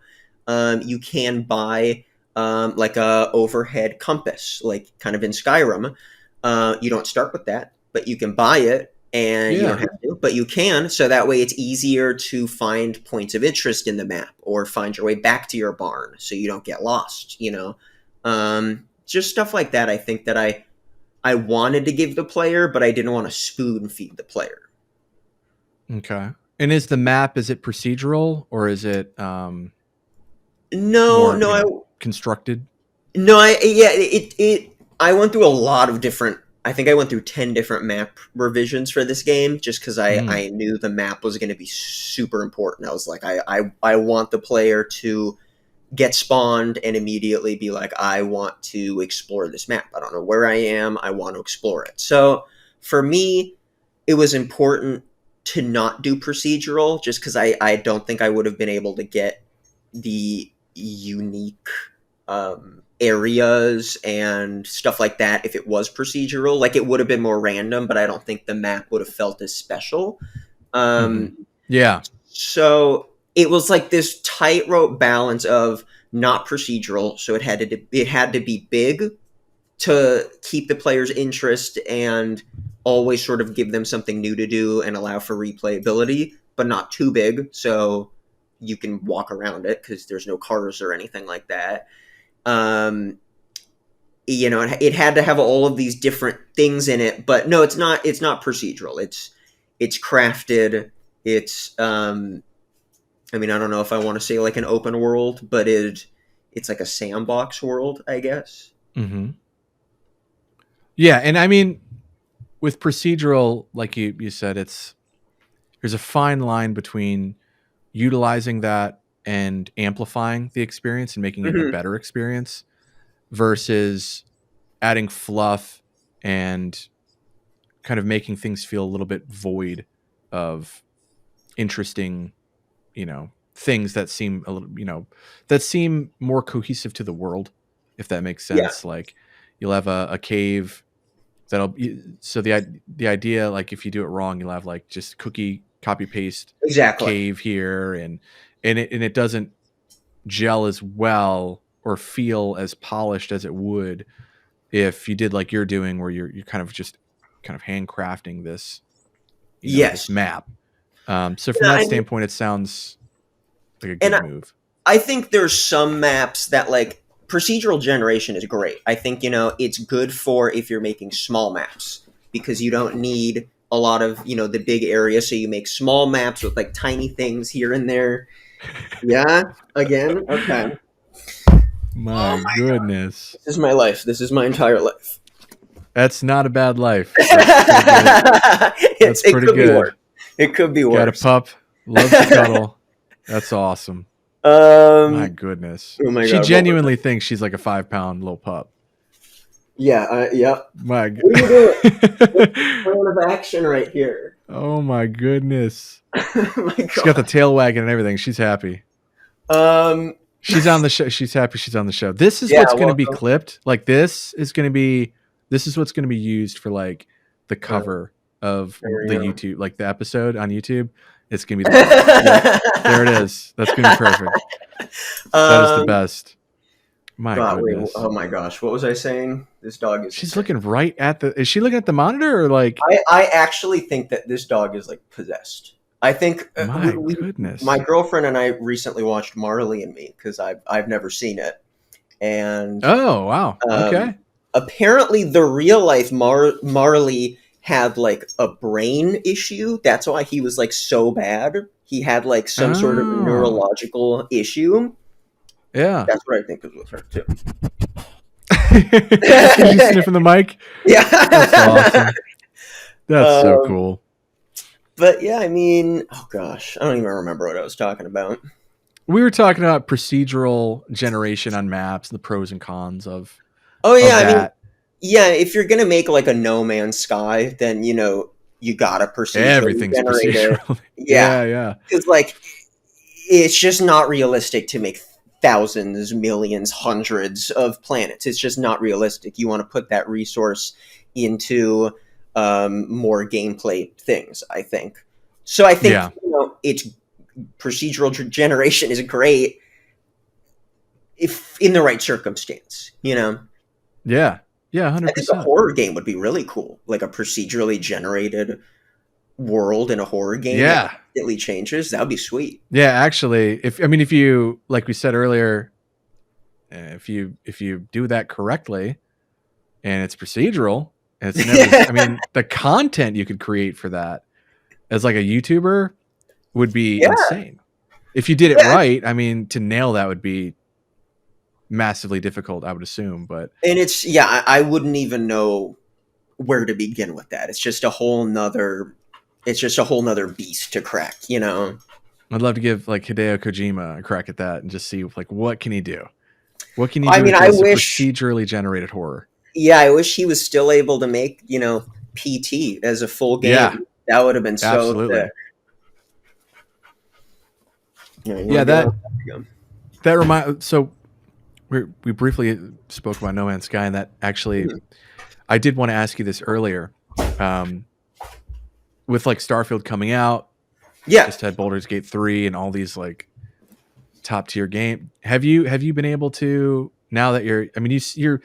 B: You can buy like a overhead compass, like kind of in Skyrim. You don't start with that, but you can buy it, and you don't
A: Yeah.
B: have to, but you can. So that way, it's easier to find points of interest in the map or find your way back to your barn, so you don't get lost. Just stuff like that. I think that I wanted to give the player, but I didn't want to spoon feed the player.
A: Okay. And is the map, is it procedural or is it
B: No,
A: more,
B: no,
A: constructed?
B: no, yeah, I went through a lot of different. I think I went through 10 different map revisions for this game, just because
A: Mm.
B: I knew the map was going to be super important. I was like, I want the player to get spawned and immediately be like, I want to explore this map. I don't know where I am. I want to explore it. So for me, it was important to not do procedural, just because I don't think I would have been able to get the unique areas and stuff like that if it was procedural. Like it would have been more random, but I don't think the map would have felt as special.
A: Hmm.
B: Um,
A: Yeah.
B: so it was like this tightrope balance of not procedural, so it had to be big to keep the player's interest and always sort of give them something new to do and allow for replayability, but not too big, so you can walk around it because there's no cars or anything like that. Um, it had to have all of these different things in it, but no, it's not. It's not procedural. It's crafted. It's I mean, I don't know if I want to say like an open world, but it's like a sandbox world, I guess.
A: Hmm. Yeah, and I mean, with procedural, like you said, there's a fine line between utilizing that and amplifying the experience and making it a
B: Hmm.
A: better experience versus adding fluff and kind of making things feel a little bit void of interesting, things that seem a little, that seem more cohesive to the world, if that makes
B: Yeah,
A: sense. Like you'll have a cave so the idea, like if you do it wrong, you'll have like just cookie copy paste
B: exactly.
A: cave here, and it doesn't gel as well or feel as polished as it would if you did like you're doing, where you're kind of just kind of handcrafting this, this
B: Yes.
A: map. So from
B: Yeah,
A: that
B: I mean,
A: standpoint, it sounds like a
B: and
A: good move.
B: I think there's some maps that like procedural generation is great. I think it's good for if you're making small maps because you don't need a lot of the big area, so you make small maps with like tiny things here and there. Yeah, again, okay. Oh
A: My
B: my,
A: goodness,
B: this is my life. This is my entire life.
A: that's not a bad life. That's pretty good. That's
B: It
A: pretty
B: could be worse.
A: good.
B: It could be
A: Got a
B: worse.
A: pup, loves to cuddle. That's awesome. My
B: Um.
A: goodness.
B: Oh my
A: She
B: god. What was
A: genuinely
B: it?
A: thinks she's like a 5-pound little pup.
B: Yeah. Yeah.
A: My
B: What are you doing? What's the
A: g-
B: plan of action right here?
A: Oh my goodness.
B: Oh my
A: She's got the
B: god.
A: tail wagging and everything. She's happy.
B: Um.
A: She's on the show. She's happy she's on the show. This is
B: Yeah.
A: what's going to be
B: Welcome.
A: clipped. Like this is what's going to be used for like the cover of
B: There
A: the
B: we
A: YouTube, like the episode on YouTube. It's going to be the dog. Yep. There it
B: go.
A: is. That's going to be perfect. That is the
B: um.
A: best. My
B: God. Wait.
A: goodness.
B: Oh my gosh. What was I saying? This dog is
A: She's
B: insane.
A: looking right at is she looking at the monitor or like,
B: I actually think that this dog is like possessed. I think
A: my
B: my
A: goodness.
B: girlfriend and I recently watched Marley and Me because I've never seen it, and
A: Oh, wow.
B: um,
A: Okay.
B: apparently the real life Marley had like a brain issue. That's why he was like so bad. He had like some sort of
A: Oh,
B: neurological issue.
A: yeah.
B: That's what I think is with her too.
A: Is you sniffing the mic? That's
B: Yeah.
A: awesome. That's so
B: um,
A: cool.
B: but yeah, I mean, oh gosh, I don't even remember what I was talking about.
A: We were talking about procedural generation on maps, the pros and cons
B: Oh yeah,
A: of
B: I mean,
A: that.
B: yeah, if you're gonna make like a No Man's Sky, then you gotta procedurally
A: Everything's
B: generate it.
A: procedural.
B: Yeah,
A: Yeah, yeah.
B: because like it's just not realistic to make thousands, millions, hundreds of planets. It's just not realistic. You want to put that resource into more gameplay things, I think. So I think
A: Yeah.
B: it's procedural generation is great if in the right circumstance.
A: Yeah. Yeah,
B: I think a
A: 100%.
B: horror game would be really cool, like a procedurally generated world in a horror game that
A: Yeah.
B: constantly changes. That would be sweet.
A: Yeah, actually, if you like we said earlier, if you do that correctly and it's procedural and it's never I mean, the content you could create for that as like a YouTuber would be
B: Yeah,
A: insane. If you did it
B: yeah,
A: right, I mean, to nail that would be massively difficult, I would assume, but
B: and I wouldn't even know where to begin with that. It's just a whole nother beast to crack.
A: I'd love to give like Hideo Kojima a crack at that and just see like what can he do? What can you
B: I
A: do
B: mean,
A: with
B: I
A: this
B: wish,
A: procedurally generated horror?
B: yeah, I wish he was still able to make, PT as a full
A: Yeah,
B: game. That would have been so sick.
A: absolutely.
B: You
A: Yeah,
B: want to get
A: that
B: on that again?
A: that remind so we briefly spoke about No Man's Sky, and that actually
B: Mhm.
A: I did want to ask you this earlier. Um, with like Starfield coming out,
B: Yeah.
A: just had Baldur's Gate 3 and all these like top tier game. Have you been able to now that you're I mean you're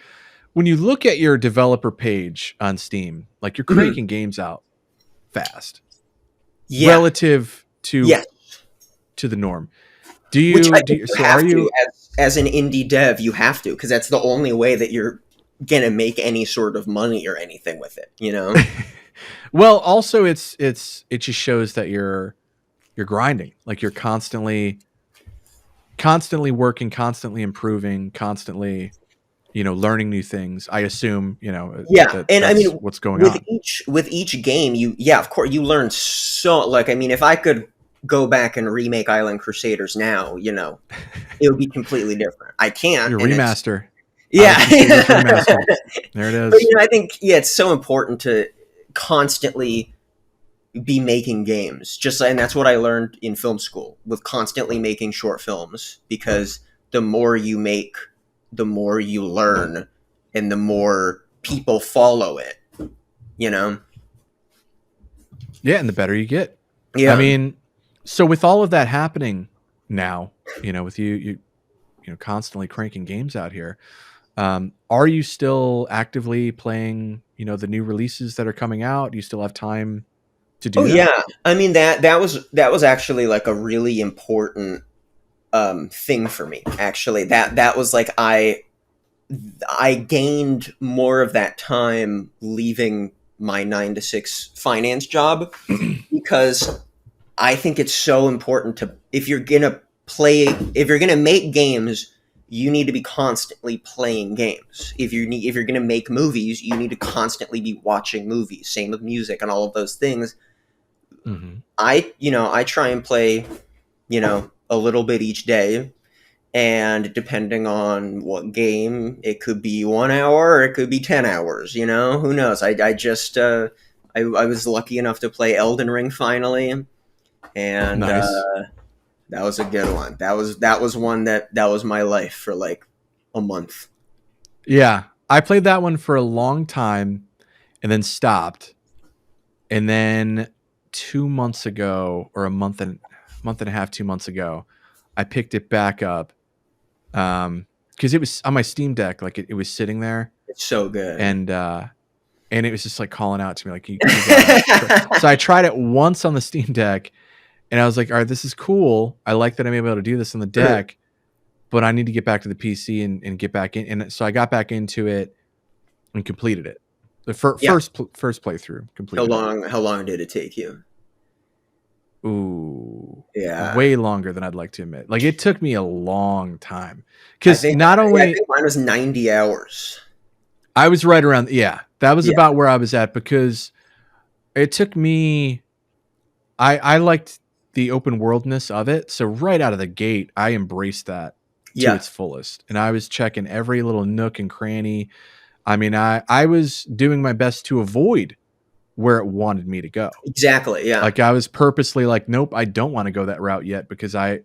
A: when you look at your developer page on Steam, like you're
B: Mhm.
A: cranking games out fast
B: Yeah.
A: relative to
B: Yes.
A: the norm.
B: Which I
A: Do
B: think
A: you,
B: you
A: so are
B: have to
A: you
B: as an indie dev, you have to because that's the only way that you're gonna make any sort of money or anything with it.
A: well also it just shows that you're grinding. Like you're constantly working, constantly improving, constantly, learning new things. I assume,
B: Yeah,
A: that
B: and I
A: that's
B: mean,
A: what's going
B: with
A: on.
B: each game, of course, you learn so. Like, I mean, if I could go back and remake Island Crusaders now, it would be completely different. I can't,
A: Your
B: and it's
A: remaster.
B: yeah.
A: Island Crusaders remastered. There it
B: But
A: is.
B: I think it's so important to constantly be making games. And that's what I learned in film school with constantly making short films because the more you make, the more you learn, and the more people follow it. You know?
A: Yeah, and the better you get. I
B: Yeah.
A: mean, so with all of that happening now, with you constantly cranking games out here, are you still actively playing, the new releases that are coming out? Do you still have time to
B: Oh
A: do that?
B: yeah. I mean that was actually like a really important thing for me. Actually, that was like I gained more of that time leaving my 9 to 6 finance job because I think it's so important to if you're gonna make games, you need to be constantly playing games. If you're gonna make movies, you need to constantly be watching movies. Same with music and all of those things.
A: Hmm.
B: I try and play, a little bit each day. And depending on what game, it could be 1 hour or it could be 10 hours, you know? Who knows? I just, I was lucky enough to play Elden Ring finally, and
A: Nice.
B: that was a good one. That was one that was my life for like a month.
A: Yeah, I played that one for a long time and then stopped. And then 2 months ago, or month and a half, 2 months ago, I picked it back up. Because it was on my Steam Deck, like it was sitting there,
B: It's so good.
A: and and it was just like calling out to me, like you gotta try. So I tried it once on the Steam Deck, and I was like, all right, this is cool. I like that I'm able to do this on the deck, but I need to get back to the PC and get back in. And so I got back into it and completed it. The
B: Yeah.
A: first playthrough
B: How
A: completed it.
B: long? How long did it take you?
A: Ooh,
B: Yeah.
A: way longer than I'd like to admit. Like it took me a long time
B: I
A: because
B: think.
A: not
B: Yeah, I
A: only
B: think mine was 90 hours.
A: I was right around, yeah, that was
B: Yeah.
A: about where I was at because it took me. I liked the open worldness of it, so right out of the gate, I embraced that to
B: Yeah.
A: its fullest, and I was checking every little nook and cranny. I mean, I was doing my best to avoid where it wanted me to go.
B: Exactly. Yeah.
A: Like I was purposely like, nope, I don't want to go that route yet because I.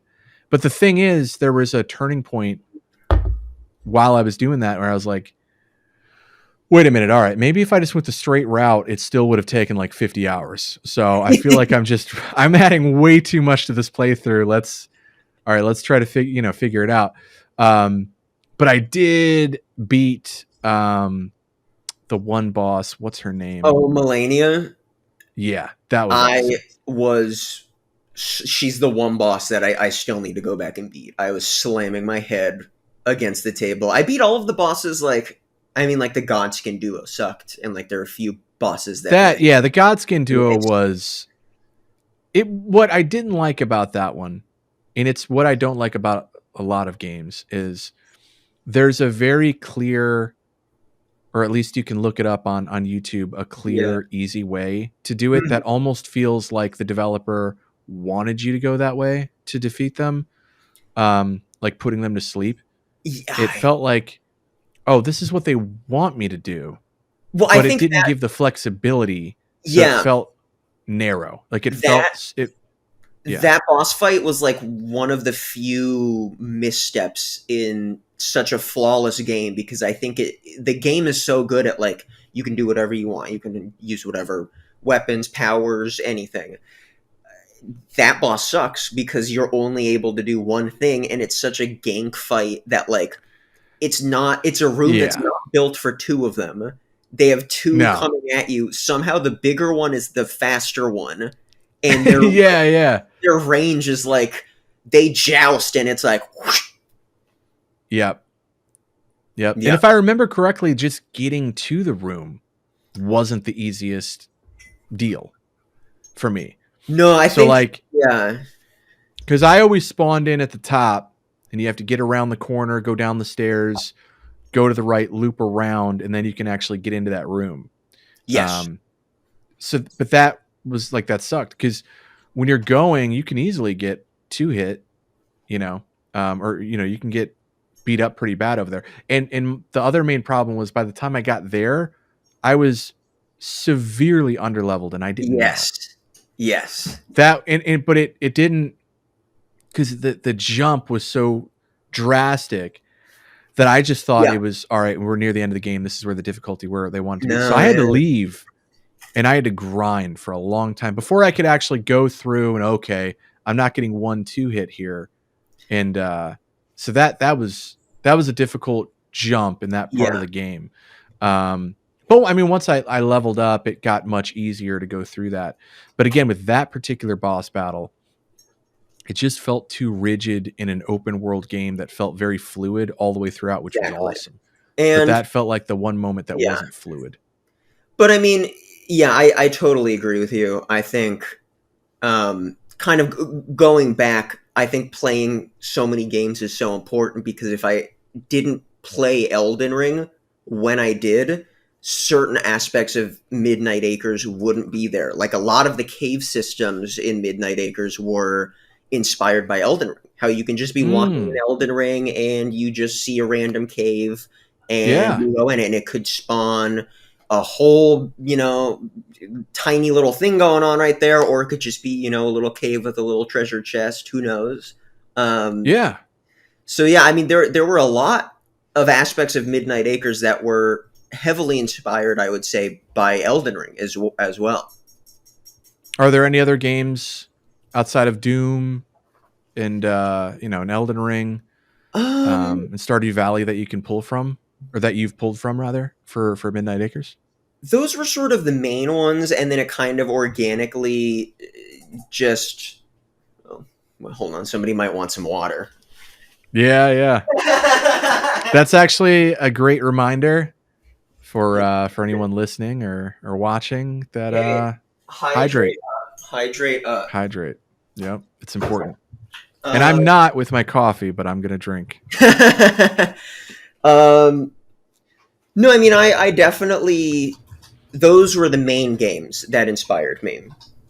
A: But the thing is, there was a turning point while I was doing that where I was like, wait a minute, all right, maybe if I just went the straight route, it still would have taken like 50 hours. So I feel like I'm adding way too much to this playthrough. All right, let's try to figure it out. Um, but I did beat the one boss. What's her name?
B: Oh, Melania.
A: Yeah, that was
B: I
A: awesome.
B: was. She's the one boss that I still need to go back and beat. I was slamming my head against the table. I beat all of the bosses. Like, I mean, like the Godskin duo sucked, and like there are a few bosses that
A: That
B: like
A: yeah, the Godskin duo
B: it's
A: was it. What I didn't like about that one, and it's what I don't like about a lot of games, is there's a very clear, or at least you can look it up on YouTube, a
B: yeah.
A: clear, easy way to do it
B: Mhm.
A: that almost feels like the developer wanted you to go that way to defeat them, like putting them to sleep. It
B: Yeah.
A: felt like, oh, this is what they want me to do,
B: Well, I
A: but it
B: think
A: didn't
B: that
A: give the flexibility, so it
B: yeah,
A: felt narrow. Like it
B: that
A: felt it. Yeah,
B: that boss fight was like one of the few missteps in such a flawless game because I think the game is so good at like you can do whatever you want. You can use whatever weapons, powers, anything. That boss sucks because you're only able to do one thing and it's such a gank fight that like it's a room that's
A: yeah,
B: not built for two of them. They have two
A: no,
B: coming at you. Somehow the bigger one is the faster one and their
A: yeah, yeah,
B: their range is like they joust and it's like whoosh.
A: yep, yep. And
B: Yeah.
A: if I remember correctly, just getting to the room wasn't the easiest deal for me.
B: No, I
A: So
B: think
A: like,
B: yeah.
A: because I always spawned in at the top, and you have to get around the corner, go down the stairs, go to the right, loop around, and then you can actually get into that room.
B: Yes.
A: Um, so, but that was like that sucked because when you're going, you can easily get two hit, you know, or you can get beat up pretty bad over there. And the other main problem was by the time I got there, I was severely underleveled, and I didn't know
B: Yes. Yes.
A: that. And but it didn't, because the jump was so drastic that I just thought
B: Yeah.
A: it was all right. We're near the end of the game. This is where the difficulty where they wanted to be. So
B: No,
A: I had to
B: yeah.
A: leave, and I had to grind for a long time before I could actually go through and okay, I'm not getting 1-2 hit here, and so that was a difficult jump in that part of
B: Yeah.
A: the game. But I mean, once I leveled up, it got much easier to go through that. But again, with that particular boss battle, it just felt too rigid in an open world game that felt very fluid all the way throughout, which was
B: Exactly.
A: awesome. But
B: And
A: that felt like the one moment that
B: yeah.
A: wasn't fluid.
B: But I mean, yeah, I totally agree with you. I think kind of going back, I think playing so many games is so important because if I didn't play Elden Ring when I did, certain aspects of Midnight Acres wouldn't be there. Like a lot of the cave systems in Midnight Acres were inspired by Elden Ring. How you can just be walking in
A: Mm.
B: Elden Ring and you just see a random cave and
A: Yeah.
B: you go in it and it could spawn a whole, tiny little thing going on right there, or it could just be, a little cave with a little treasure chest. Who knows? Um,
A: Yeah.
B: so yeah, I mean, there were a lot of aspects of Midnight Acres that were heavily inspired, I would say, by Elden Ring as well.
A: Are there any other games outside of Doom and an Elden Ring
B: Um,
A: and Stardew Valley that you can pull from, or that you've pulled from rather for Midnight Acres?
B: those were sort of the main ones, and then it kind of organically just. Oh, well, hold on, somebody might want some water.
A: Yeah, yeah. That's actually a great reminder for anyone listening or watching that
B: Hey,
A: hydrate,
B: hydrate up, hydrate up.
A: hydrate. Yep, it's important. And I'm not with my coffee, but I'm gonna drink.
B: um, no, I mean, I definitely those were the main games that inspired me.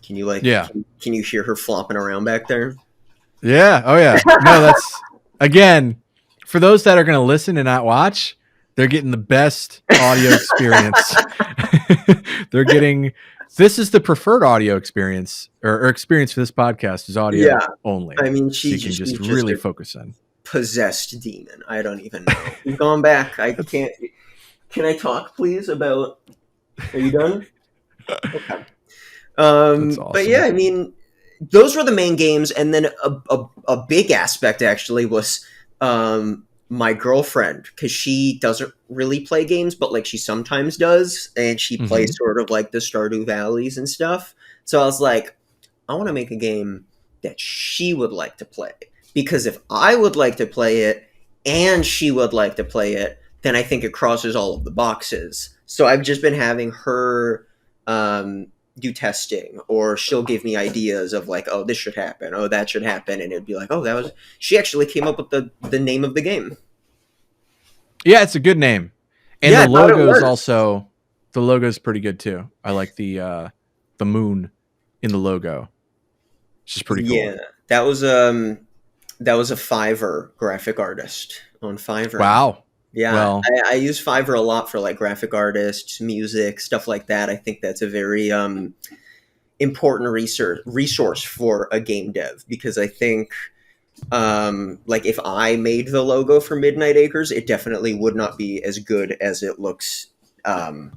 B: Can you
A: Yeah,
B: can you hear her flopping around back there?
A: yeah, oh yeah. No, that's again for those that are gonna listen and not watch. They're getting the best audio experience. They're getting this is the preferred audio experience or experience for this podcast is
B: Yeah,
A: audio only,
B: I mean,
A: so you can just
B: she's just
A: really
B: a
A: focus on.
B: possessed demon. I don't even know. She's gone back. I
A: That's
B: can't. Can I talk, please? About? Are you done? Okay.
A: that's
B: But yeah,
A: awesome.
B: I mean, those were the main games, and then a big aspect actually was my girlfriend, because she doesn't really play games, but like she sometimes does, and she
A: Hmm.
B: plays sort of like the Stardew Valleys and stuff. So I was like, I want to make a game that she would like to play, because if I would like to play it and she would like to play it, then I think it crosses all of the boxes. So I've just been having her. Do testing, or she'll give me ideas of like, oh, this should happen, oh, that should happen, and it'd be like, oh, that was she actually came up with the name of the game.
A: Yeah, it's a good name, and
B: Yeah,
A: the
B: I thought it
A: logo's
B: was.
A: also the logo's pretty good too. I like the moon in the logo, which is pretty cool.
B: Yeah, that was a Fiverr graphic artist on Fiverr.
A: Wow.
B: Yeah,
A: Well,
B: I use Fiverr a lot for like graphic artists, music, stuff like that. I think that's a very important resource for a game dev, because I think like if I made the logo for Midnight Acres, it definitely would not be as good as it looks um,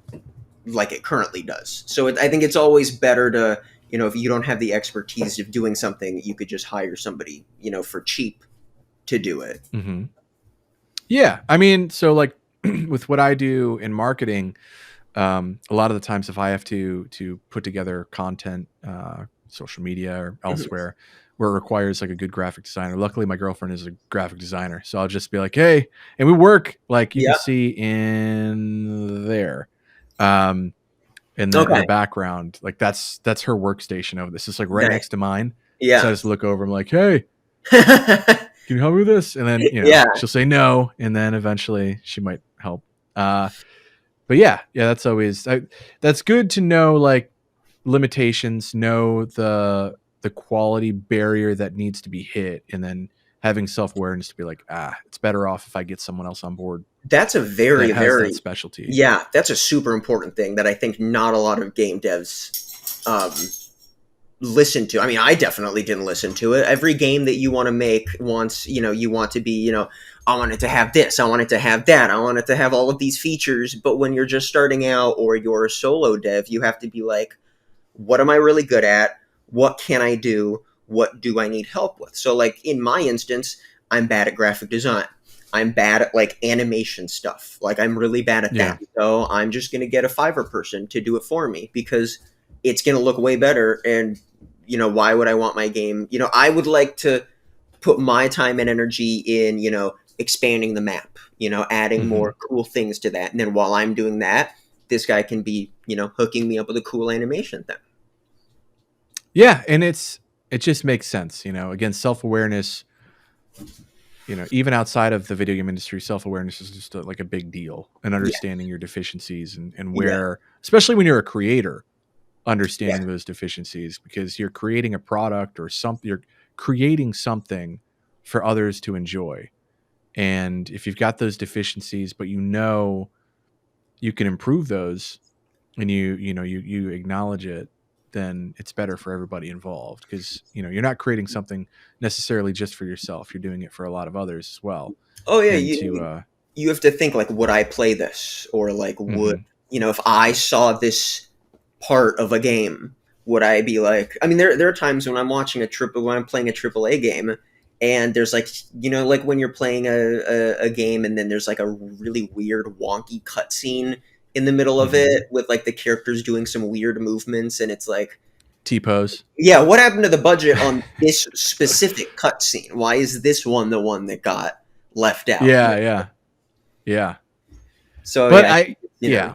B: like it currently does. So I think it's always better to, if you don't have the expertise of doing something, you could just hire somebody, for cheap to do it.
A: mhm. Yeah. I mean, so like with what I do in marketing, a lot of the times if I have to put together content, social media or
B: Mhm.
A: elsewhere, where it requires like a good graphic designer. Luckily, my girlfriend is a graphic designer, so I'll just be like, "Hey," and we work like you can
B: Yeah.
A: see in there, um, in the
B: Okay.
A: background. Like that's her workstation over this. It's like right
B: Nice.
A: next to mine. So I
B: Yeah.
A: just look over. I'm like, "Hey, can you help me with this?" And then
B: Yeah.
A: she'll say no, and then eventually she might help. Uh, but yeah, that's good to know. Like limitations, know the quality barrier that needs to be hit, and then having self awareness to be like, it's better off if I get someone else on board
B: That's a
A: that
B: very,
A: has that
B: very,
A: specialty.
B: yeah, that's a super important thing that I think not a lot of game devs listen to. I mean, I definitely didn't listen to it. Every game that you want to make wants, you want to be, I want it to have this, I want it to have that, I want it to have all of these features. But when you're just starting out or you're a solo dev, you have to be like, what am I really good at? What can I do? What do I need help with? So, like in my instance, I'm bad at graphic design. I'm bad at like animation stuff. Like I'm really bad at
A: Yeah.
B: that. So I'm just gonna get a Fiverr person to do it for me, because it's gonna look way better. And why would I want my game? I would like to put my time and energy in, expanding the map, adding
A: Hmm.
B: more cool things to that. And then while I'm doing that, this guy can be, hooking me up with a cool animation thing.
A: Yeah, and it just makes sense. Again, self awareness. Even outside of the video game industry, self awareness is just like a big deal, and
B: Yeah.
A: understanding your deficiencies and
B: Yeah.
A: where, especially when you're a creator,
B: Yeah.
A: understanding those deficiencies because you're creating a product or something. You're creating something for others to enjoy. And if you've got those deficiencies, but you know you can improve those, and you acknowledge it, then it's better for everybody involved, because you're not creating something necessarily just for yourself. You're doing it for a lot of others as well.
B: Oh yeah,
A: And to
B: you have to think like, would I play this, or like, would
A: mhm.
B: if I saw this part of a game, would I be like? I mean, there are times when I'm playing a AAA game, and there's like, like when you're playing a game, and then there's like a really weird wonky cutscene in the middle of
A: Mhm.
B: it with like the characters doing some weird movements, and it's like,
A: T-pose.
B: yeah, what happened to the budget on this specific cutscene? Why is this one the one that got left out?
A: Yeah.
B: So
A: But
B: yeah,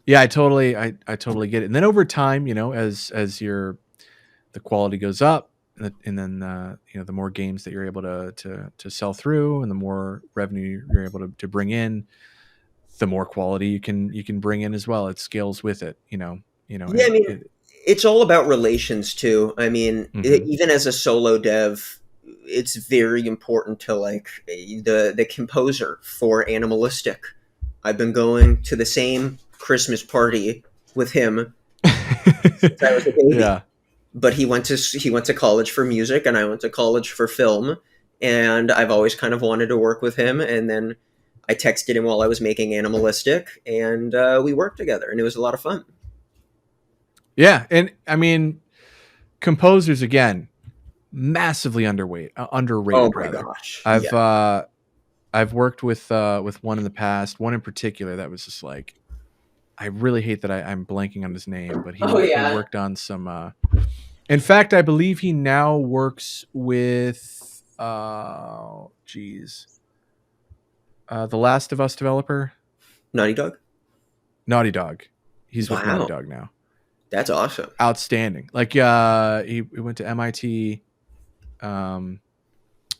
A: yeah, I totally get it. And then over time, as the quality goes up, and then the more games that you're able to sell through, and the more revenue you're able to bring in, the more quality you can bring in as well. It scales with it,
B: yeah. I
A: and
B: mean,
A: it.
B: it's all about relations too. I mean,
A: Mhm.
B: even as a solo dev, it's very important to like the composer for Animalistic. I've been going to the same Christmas party with him since I was a baby.
A: Yeah.
B: But he went to college for music, and I went to college for film, and I've always kind of wanted to work with him. And then I texted him while I was making Animalistic, and we worked together, and it was a lot of fun.
A: Yeah, and I mean, composers again, massively
B: Oh
A: underrated
B: my
A: rather.
B: gosh,
A: I've
B: yeah.
A: uh I've worked with one in the past, one in particular that was just like, I really hate that I'm blanking on his name, but
B: Oh
A: he
B: yeah.
A: worked on some. In fact, I believe he now works with geez, the Last of Us developer,
B: Naughty Dog.
A: Naughty Dog. He's with Naughty
B: Wow,
A: Dog now.
B: that's awesome.
A: Outstanding. Like he went to MIT. Um,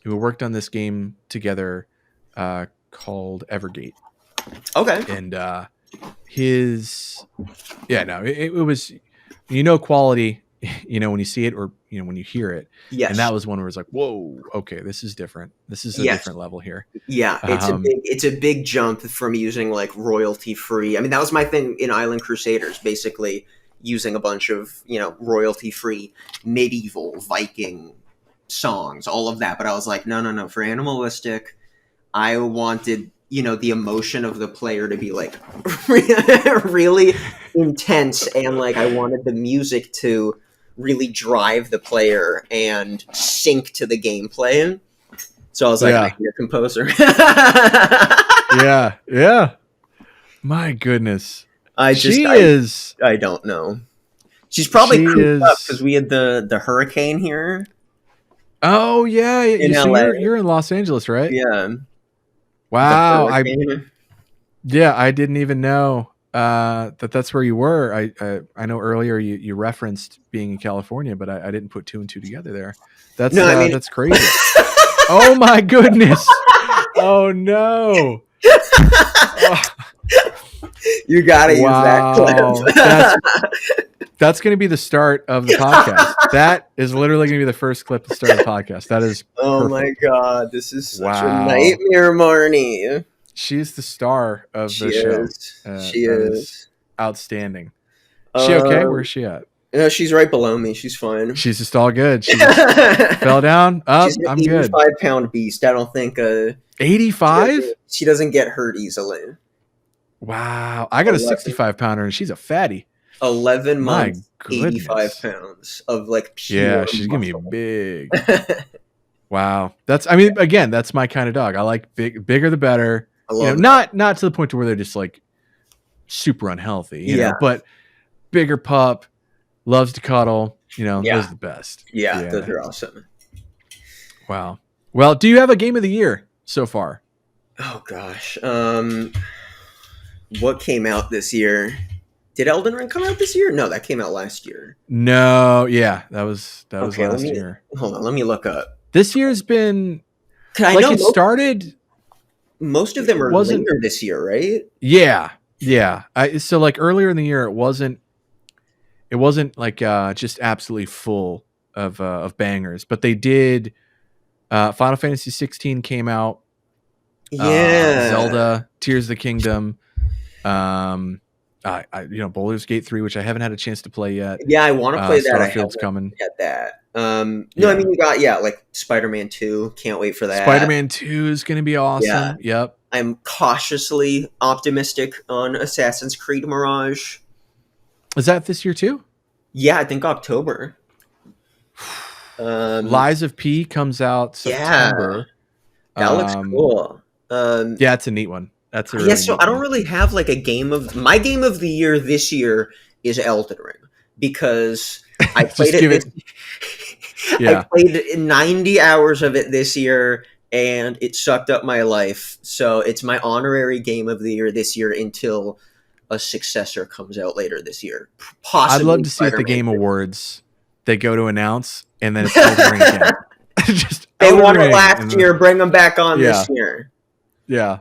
A: we worked on this game together called Evergate,
B: Okay.
A: and his yeah no it was quality when you see it, or when you hear it. And
B: Yes.
A: that was one where it's like, whoa, okay, this is different, this is a
B: Yes.
A: different level here.
B: Yeah, it's a big jump from using like royalty free. I mean, that was my thing in Island Crusaders, basically using a bunch of royalty free medieval Viking songs, all of that. But I was like, no, no, no. For Animalistic, I wanted the emotion of the player to be like really intense, and like I wanted the music to really drive the player and sync to the gameplay. So I was like, I
A: Yeah,
B: need a composer.
A: yeah, my goodness.
B: I just
A: she
B: I
A: is
B: I don't know. She's probably
A: she
B: cooped up because
A: is
B: we had the hurricane here
A: oh yeah,
B: in
A: so
B: LA.
A: you're in Los Angeles, right?
B: Yeah, the
A: Wow.
B: hurricane.
A: I didn't even know that's where you were. I know earlier you referenced being in California, but I didn't put two and two together there.
B: No, I mean,
A: That's crazy. Oh my goodness. Oh no. Oh,
B: you gotta use that
A: wow.
B: clip.
A: That's going to be the start of the podcast. That is literally going to be the first clip to start the podcast. That is
B: Oh my
A: perfect.
B: god, this is such a
A: Wow.
B: nightmare, Marnie.
A: She's the star of
B: She
A: the show.
B: is. She
A: That is
B: is.
A: outstanding. She okay?
B: Um,
A: Where's she at?
B: no, she's right below me. She's fine.
A: She's just all good. She just fell down.
B: She's
A: Up.
B: an
A: I'm good.
B: 85-pound beast. I don't think she
A: 85?
B: doesn't get hurt easily.
A: Wow. I got a
B: 11,
A: 65 pounder and she's a fatty.
B: 11
A: My
B: months, 85
A: goodness.
B: pounds of like
A: Yeah,
B: pure
A: she's gonna be
B: muscle.
A: big. Wow. I mean, again, that's my kind of dog. I like bigger the better.
B: I love that.
A: Not to the point to where they're just like super unhealthy,
B: Yeah,
A: but bigger pup, loves to cuddle, those
B: yeah,
A: are the best.
B: yeah. Those
A: Yeah.
B: are awesome.
A: Wow. Well, do you have a game of the year so far?
B: Oh gosh. What came out this year? Did Elden Ring come out this year? No, that came out last year.
A: No, yeah, that was
B: Okay,
A: last year.
B: hold on. Let me look up.
A: This year's been
B: 'Cause I
A: like
B: know
A: it started.
B: most of them
A: It
B: are
A: wasn't.
B: later this year, right?
A: Yeah, yeah. So like earlier in the year, it wasn't. It wasn't like just absolutely full of bangers, but they did Final Fantasy 16 came out.
B: Yeah.
A: Zelda, Tears of the Kingdom. Baldur's Gate 3, which I haven't had a chance to play yet.
B: Yeah, I want to play that. I
A: Starfield's
B: haven't
A: coming.
B: yet that. No, I
A: Yeah.
B: mean you got like Spider-Man 2. Can't wait for that.
A: Spider-Man 2 is going to be awesome.
B: Yeah.
A: Yep.
B: I'm cautiously optimistic on Assassin's Creed Mirage.
A: Is that this year too?
B: Yeah, I think October.
A: Lies of P comes out September.
B: That looks cool.
A: Yeah, it's a neat one. That's a
B: I
A: really
B: guess so.
A: neat
B: I don't
A: one.
B: really have like a game of my game of the year this year is Elden Ring because I played it.
A: Yeah.
B: I played 90 hours of it this year, and it sucked up my life. So it's my honorary game of the year this year until a successor comes out later this year. Possibly.
A: I'd love to see at the Game Awards they go to announce, and then it's Elden Ring again. Just
B: they
A: Elden
B: won it
A: Ring,
B: last year. Bring them back on this year.
A: Yeah.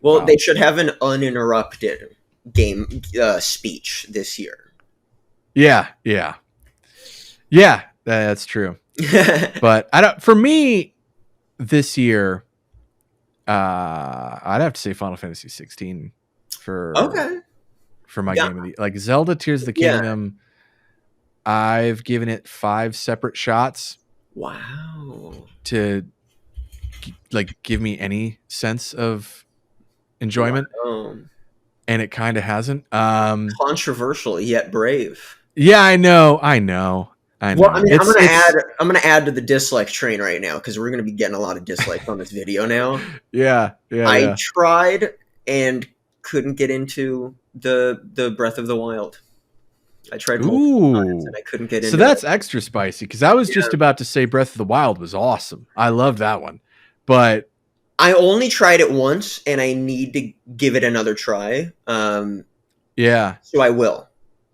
B: Well, they should have an uninterrupted game speech this year.
A: Yeah. That's true. But I don't. For me, this year, I'd have to say Final Fantasy 16 for my game of the like Zelda Tears of the Kingdom. I've given it 5 separate shots.
B: Wow.
A: To like give me any sense of enjoyment.
B: Wow.
A: And it kind of hasn't.
B: Controversial yet brave.
A: Yeah, I know. Well, I mean,
B: I'm gonna add to the dislike train right now because we're gonna be getting a lot of dislikes on this video now.
A: Yeah.
B: I tried and couldn't get into the Breath of the Wild. I tried multiple times and I couldn't get into it.
A: So that's extra spicy because I was just about to say Breath of the Wild was awesome. I loved that one, but
B: I only tried it once and I need to give it another try.
A: Yeah.
B: So I will,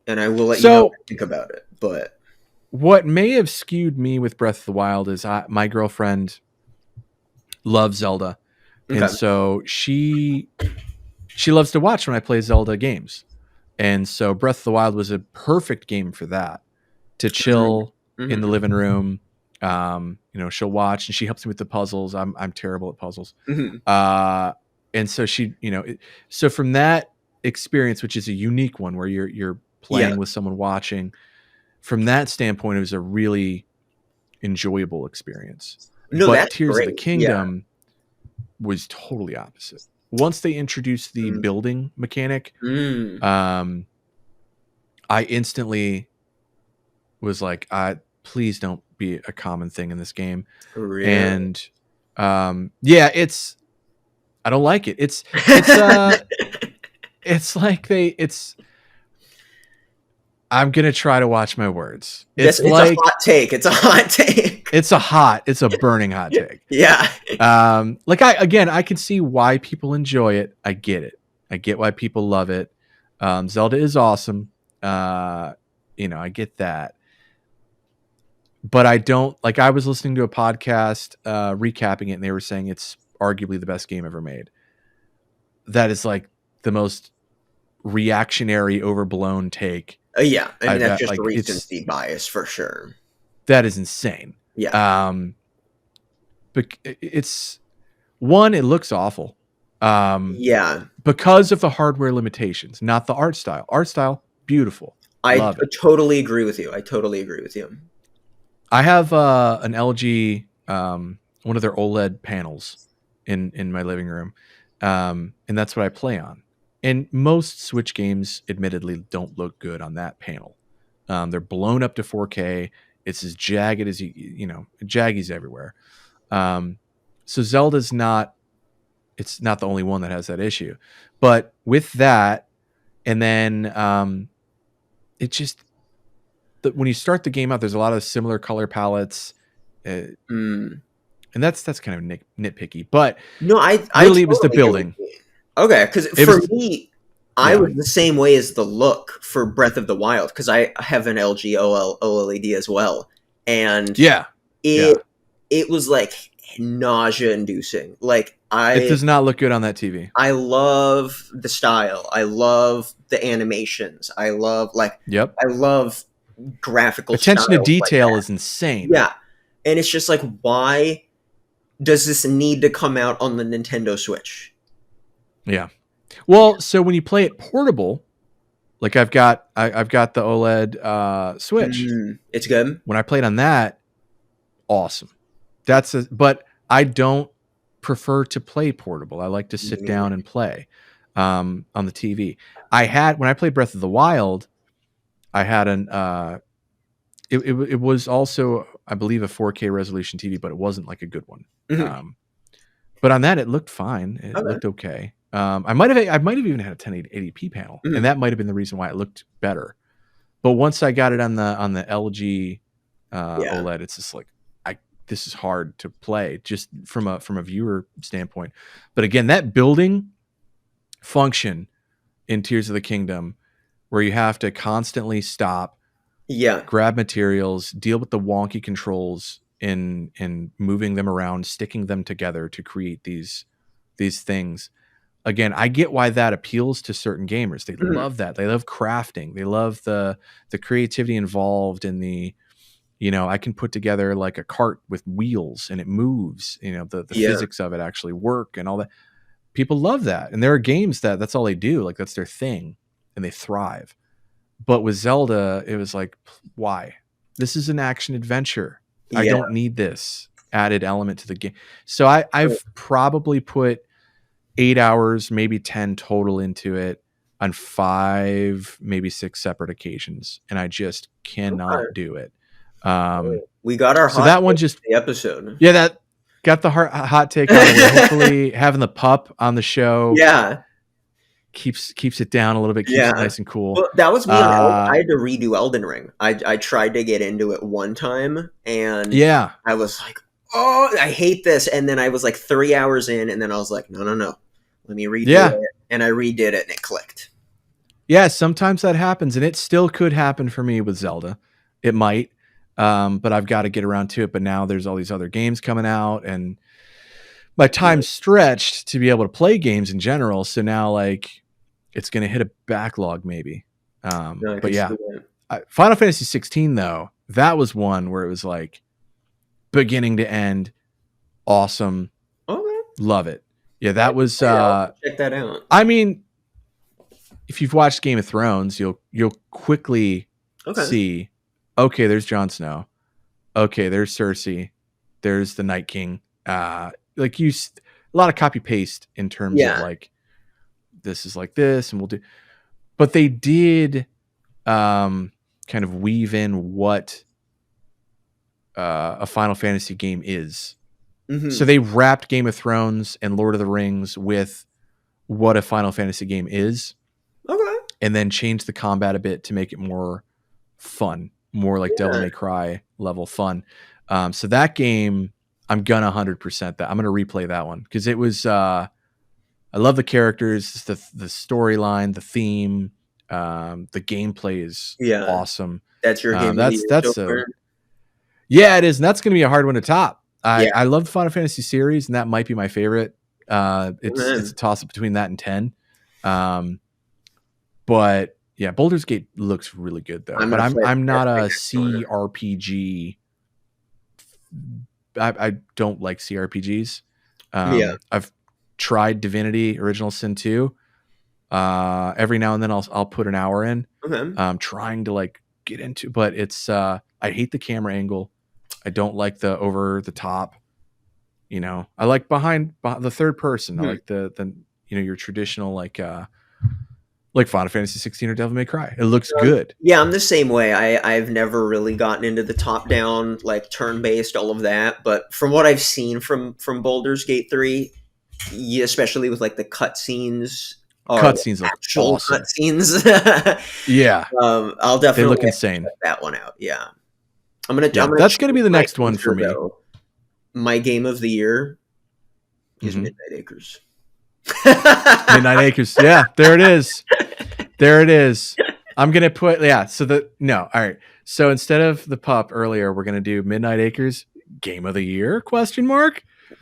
B: and I will let you know what I think about it. But
A: what may have skewed me with Breath of the Wild is my girlfriend loves Zelda, and so she loves to watch when I play Zelda games. And so Breath of the Wild was a perfect game for that, to chill in the living room. She'll watch and she helps me with the puzzles. I'm terrible at puzzles. And so so from that experience, which is a unique one where you're playing with someone watching, from that standpoint, it was a really enjoyable experience. But Tears of the Kingdom was totally opposite. Once they introduced the building mechanic, I instantly was like, please don't be a common thing in this game.
B: Really?
A: And I don't like it. It's I'm going to try to watch my words. It's
B: a hot take. It's a hot take.
A: It's a burning hot take.
B: Yeah.
A: I can see why people enjoy it. I get it. I get why people love it. Zelda is awesome. I get that. But I don't I was listening to a podcast recapping it, and they were saying it's arguably the best game ever made. That is like the most reactionary, overblown take.
B: Yeah, I mean that's just recency bias for sure.
A: That is insane.
B: Yeah.
A: But it looks awful.
B: Yeah.
A: Because of the hardware limitations, not the art style. Art style, beautiful.
B: I totally agree with you.
A: I have an LG, one of their OLED panels in my living room, and that's what I play on. And most Switch games, admittedly, don't look good on that panel. They're blown up to 4K. It's as jagged as jaggies everywhere. So Zelda's not the only one that has that issue. But with that, and then when you start the game out, there's a lot of similar color palettes. And that's kind of nitpicky. But
B: no, I
A: really it was the building.
B: Okay, because for me, I was the same way as the look for Breath of the Wild, because I have an LG OLED as well, and it was like nausea-inducing. It
A: does not look good on that TV.
B: I love the style. I love the animations. I love I love graphical
A: attention to detail is insane.
B: Yeah, and it's just like, why does this need to come out on the Nintendo Switch?
A: Yeah. Well, so when you play it portable, like I've got the OLED Switch.
B: It's good.
A: When I played on that, awesome. But I don't prefer to play portable. I like to sit down and play on the TV. When I played Breath of the Wild, I had it was also, I believe, a 4K resolution TV, but it wasn't like a good one. But on that, it looked fine. It looked okay. I might have even had a 1080p panel, and that might have been the reason why it looked better. But once I got it on the LG OLED, it's just like, this is hard to play just from a viewer standpoint. But again, that building function in Tears of the Kingdom, where you have to constantly stop, grab materials, deal with the wonky controls in moving them around, sticking them together to create these things. Again, I get why that appeals to certain gamers. They love that. They love crafting. They love the creativity involved in the, I can put together like a cart with wheels and it moves, the physics of it actually work and all that. People love that. And there are games that's all they do. Like that's their thing and they thrive. But with Zelda, it was like, why? This is an action adventure. I don't need this added element to the game. So I've probably put 8 hours, maybe 10 total into it on 5, maybe 6 separate occasions. And I just cannot do it.
B: We got our
A: so that one just
B: the episode.
A: Yeah, that got the hot take out of the way. Hopefully having the pup on the show keeps it down a little bit, keeps it nice and cool.
B: Well, that was me. I had to redo Elden Ring. I tried to get into it one time and I was like, oh, I hate this. And then I was like 3 hours in and then I was like, no, let me redo it. And I redid it and it clicked.
A: Yeah, sometimes that happens, and it still could happen for me with Zelda. It might. But I've got to get around to it. But now there's all these other games coming out and my time's stretched to be able to play games in general. So now like it's going to hit a backlog maybe. But yeah, Final Fantasy 16 though, that was one where it was like beginning to end. Awesome.
B: Okay.
A: Love it. Yeah. That was,
B: check that out.
A: I mean, if you've watched Game of Thrones, you'll quickly see, okay, there's Jon Snow. Okay, there's Cersei. There's the Night King. Like a lot of copy paste in terms of like, this is like this, and we'll do. But they did kind of weave in what a Final Fantasy game is. So they wrapped Game of Thrones and Lord of the Rings with what a Final Fantasy game is.
B: Okay.
A: And then changed the combat a bit to make it more fun. More like Devil May Cry level fun. So that game, I'm gonna 100% that. I'm gonna replay that one because it was. I love the characters, the storyline, the theme, the gameplay is awesome.
B: That's your game.
A: Yeah, it is, and that's gonna be a hard one to top. I love the Final Fantasy series, and that might be my favorite. It's a toss up between that and 10. But yeah, Baldur's Gate looks really good though. But I'm not a CRPG. I don't like CRPGs. I've tried Divinity Original Sin 2. Every now and then I'll put an hour in. Trying to like get into, but it's I hate the camera angle. I don't like the over the top. I like behind the third person. I like the your traditional like Final Fantasy 16 or Devil May Cry. It looks good.
B: Yeah, I'm the same way. I've never really gotten into the top-down, like turn-based, all of that. But from what I've seen from Baldur's Gate 3, especially with like the cutscenes,
A: cutscenes look awesome.
B: Cutscenes.
A: Yeah,
B: I'll definitely
A: look insane.
B: Check that one out. Yeah,
A: that's gonna be the next one for me.
B: My game of the year is Midnight Acres.
A: Midnight Acres. Yeah, there it is. I'm gonna put all right. So instead of the pup earlier, we're gonna do Midnight Acres game of the year ?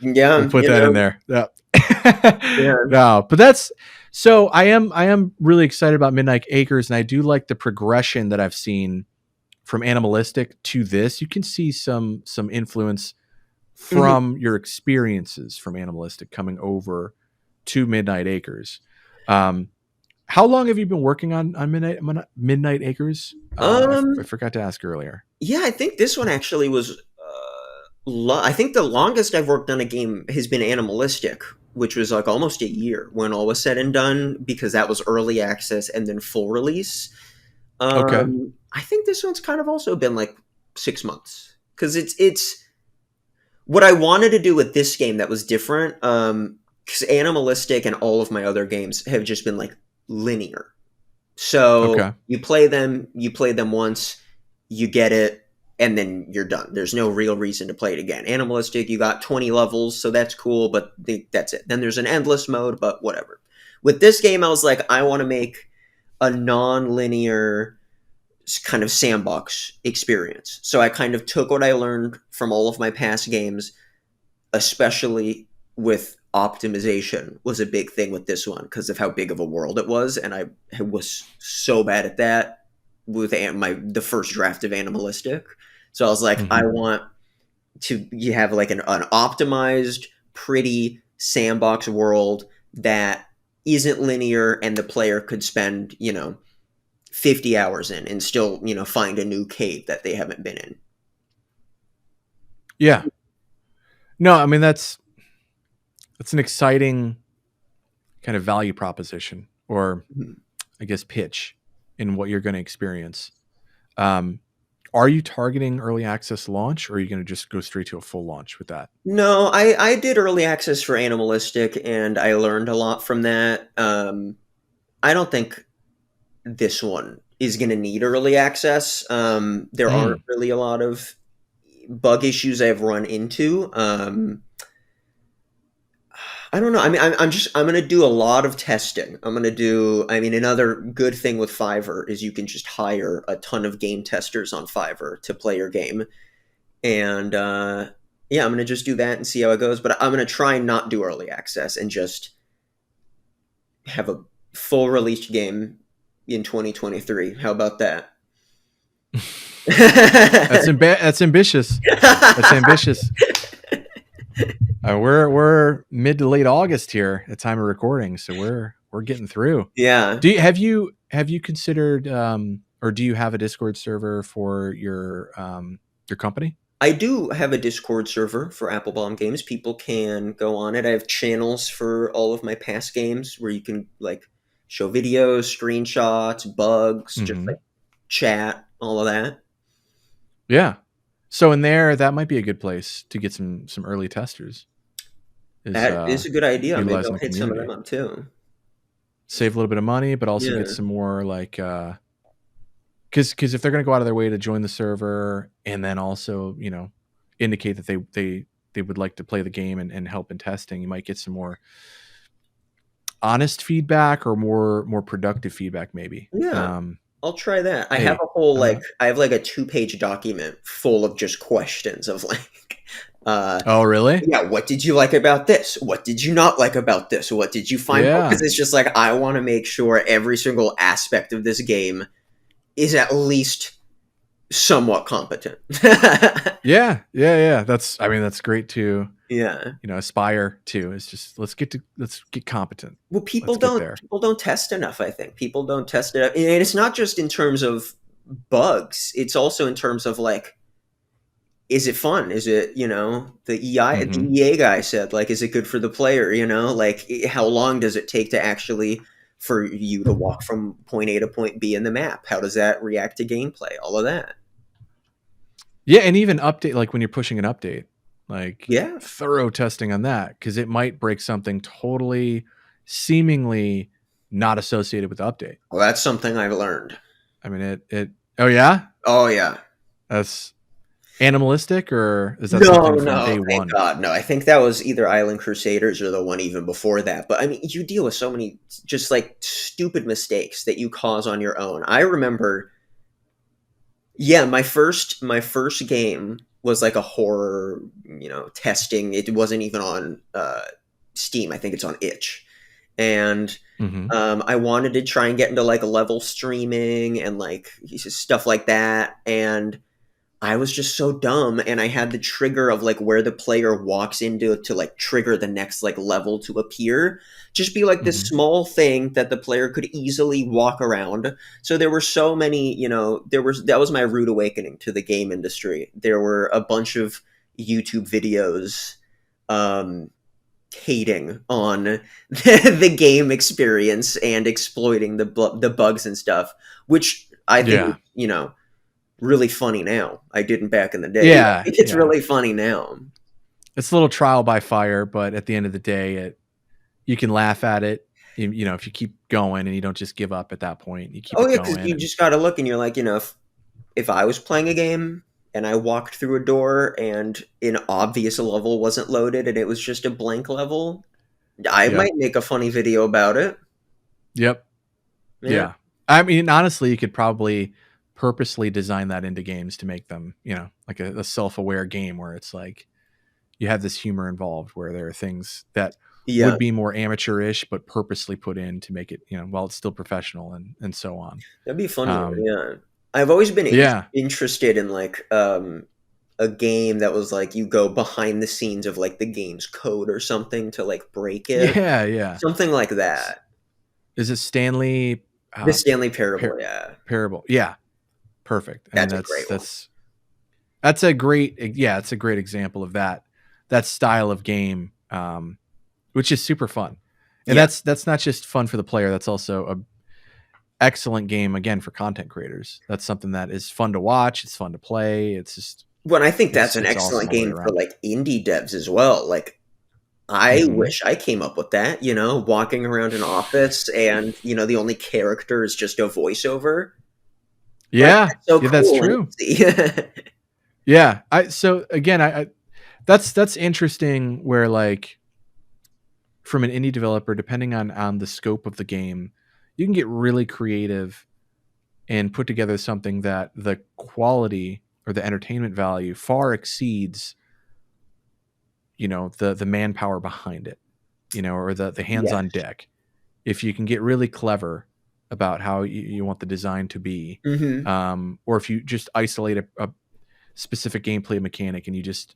B: Yeah,
A: we'll put that in there. No, but that's so I am really excited about Midnight Acres, and I do like the progression that I've seen from Animalistic to this. You can see some influence
B: Mhm.
A: from your experiences from Animalistic coming over to Midnight Acres. Um, how long have you been working on Midnight Acres? I
B: Um,
A: forgot to ask earlier.
B: yeah, I think this one actually was. I think the longest I've worked on a game has been Animalistic, which was like almost a year when all was said and done, because that was early access and then full release.
A: Okay.
B: I think this one's kind of also been like 6 months because it's what I wanted to do with this game that was different. Because Animalistic and all of my other games have just been like linear. So
A: Okay.
B: you play them once, you get it, and then you're done. There's no real reason to play it again. Animalistic, you got 20 levels, so that's cool, but that's it. Then there's an endless mode, but whatever. With this game, I was like, I want to make a non-linear kind of sandbox experience. So I kind of took what I learned from all of my past games, especially with optimization was a big thing with this one because of how big of a world it was, and I was so bad at that with the first draft of Animalistic. So I was like, I
A: Hmm.
B: want to you have like an optimized, pretty sandbox world that isn't linear, and the player could spend 50 hours in and still find a new cave that they haven't been in.
A: Yeah. No, I mean that's an exciting kind of value proposition, or
B: Mhm.
A: I guess pitch in what you're going to experience. Um, are you targeting early access launch, or are you going to just go straight to a full launch with that?
B: No, I did early access for Animalistic, and I learned a lot from that. I don't think this one is going to need early access. There aren't
A: Mm.
B: really a lot of bug issues I've run into. I don't know. I mean, I'm going to do a lot of testing. I'm going to do. I mean, another good thing with Fiverr is you can just hire a ton of game testers on Fiverr to play your game, and yeah, I'm going to just do that and see how it goes. But I'm going to try and not do early access and just have a full released game in 2023. How about that?
A: That's ambitious. That's ambitious. We're mid to late August here at time of recording, so we're getting through.
B: Yeah,
A: Have you considered, or do you have a Discord server for your company?
B: I do have a Discord server for AppleBomb Games. People can go on it. I have channels for all of my past games where you can like show videos, screenshots, bugs, just like
A: Hmm.
B: chat, all of that.
A: Yeah. So in there, that might be a good place to get some early testers. Is
B: That is a good idea. Maybe
A: utilizing
B: I'll
A: the
B: hit some of them
A: community,
B: up too.
A: save a little bit of money, but also get
B: Yeah.
A: some more like because if they're going to go out of their way to join the server and then also indicate that they would like to play the game and help in testing, you might get some more honest feedback or more productive feedback maybe.
B: Yeah. I'll try that. I have
A: Hey,
B: a whole
A: uh,
B: I have like a 2-page document full of just questions of like uh
A: oh really?
B: yeah, what did you like about this? What did you not like about this? What did you find? Because
A: Yeah.
B: it's just like I want to make sure every single aspect of this game is at least somewhat competent.
A: Yeah. I mean, that's great to
B: Yeah.
A: aspire to. It's just let's get competent.
B: Well,
A: Let's get there.
B: people don't test enough, I think. People don't test it. And it's not just in terms of bugs. It's also in terms of like is it fun? Is it, the
A: Hmm.
B: EA guy said like is it good for the player, Like how long does it take to actually for you to walk from point A to point B in the map? How does that react to gameplay? All of that.
A: Yeah, and even update, like when you're pushing an update, like
B: Yeah.
A: thorough testing on that because it might break something totally seemingly not associated with the update.
B: Well, that's something I've learned.
A: I mean, it. Oh yeah,
B: Oh yeah.
A: that's animalistic, or is that
B: No,
A: something from
B: no,
A: day
B: thank
A: one?
B: God. No, I think that was either Island Crusaders or the one even before that. But I mean, you deal with so many just like stupid mistakes that you cause on your own. I remember, yeah, my first game was like a horror, testing. It wasn't even on Steam. I think it's on Itch. And
A: Hmm.
B: I wanted to try and get into like level streaming and like stuff like that. And I was just so dumb, and I had the trigger of like where the player walks into to like trigger the next like level to appear. Just be like this
A: Hmm.
B: small thing that the player could easily walk around. So there were so many, that was my rude awakening to the game industry. There were a bunch of YouTube videos um hating on the game experience and exploiting the bugs and stuff, which I think
A: Yeah.
B: really funny now. I didn't back in the day. I
A: Yeah.
B: think it's
A: Yeah.
B: really funny now.
A: It's a little trial by fire, but at the end of the day, you can laugh at it. If you keep going and you don't just give up at that point, you keep
B: Oh
A: it
B: yeah, because
A: going.
B: you
A: And
B: just got to look, and you're like, if I was playing a game and I walked through a door and an obvious level wasn't loaded and it was just a blank level, I
A: yep,
B: might make a funny video about it.
A: yep,
B: Yeah,
A: yeah. I mean, honestly, you could probably purposely design that into games to make them, like a self-aware game where it's like you have this humor involved, where there are things that
B: yeah,
A: would be more amateurish, but purposely put in to make it, while it's still professional and so on.
B: that'd be funny.
A: Um,
B: Yeah, I've always been
A: yeah,
B: interested in like a game that was like you go behind the scenes of like the game's code or something to like break it,
A: yeah, yeah.
B: something like that.
A: Is it Stanley
B: The
A: uh,
B: Stanley Parable,
A: Par-
B: yeah,
A: Parable? Yeah, perfect. I mean,
B: that's a
A: that's
B: great one.
A: that's a great, yeah, it's a great example of that style of game, which is super fun. And
B: Yeah.
A: that's not just fun for the player, that's also a excellent game again for content creators. That's something that is fun to watch, it's fun to play. It's just
B: Well, I think that's
A: it's
B: an
A: it's awesome
B: excellent
A: all the way
B: game for
A: around.
B: like indie devs as well. Like I
A: Hmm.
B: wish I came up with that, walking around an office and, the only character is just a voiceover. Like
A: Yeah,
B: that's so
A: yeah, that's
B: cool and
A: true.
B: easy.
A: Yeah, I so again, I that's interesting where like from an indie developer, depending on the scope of the game, you can get really creative and put together something that the quality or the entertainment value far exceeds, the manpower behind it, or the hands
B: Yeah.
A: on deck. If you can get really clever about how you want the design to be,
B: Hmm.
A: or if you just isolate a specific gameplay mechanic and you just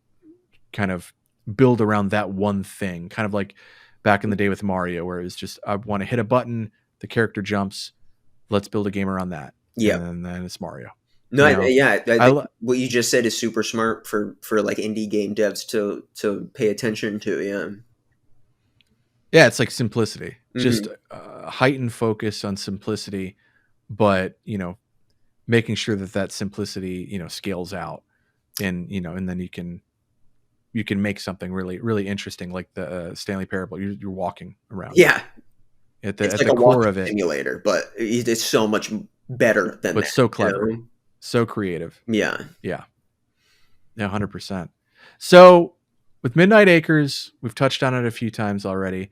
A: kind of build around that one thing, kind of like back in the day with Mario, where it was just, I want to hit a button, the character jumps, let's build a game around that,
B: Yeah.
A: and then it's Mario.
B: No, yeah, I
A: I
B: think what you just said is super smart for like indie game devs to pay attention to. Yeah.
A: yeah, it's like simplicity, just
B: Hmm.
A: heightened focus on simplicity, but making sure that simplicity scales out, and then you can make something really really interesting, like the Stanley Parable. You're walking around
B: Yeah.
A: at the
B: It's
A: at
B: like
A: the
B: a
A: core
B: walking
A: of it,
B: simulator, but it's so much better than
A: but
B: that,
A: so clever, so creative.
B: Yeah.
A: Yeah, yeah, 100%. So with Midnight Acres, we've touched on it a few times already.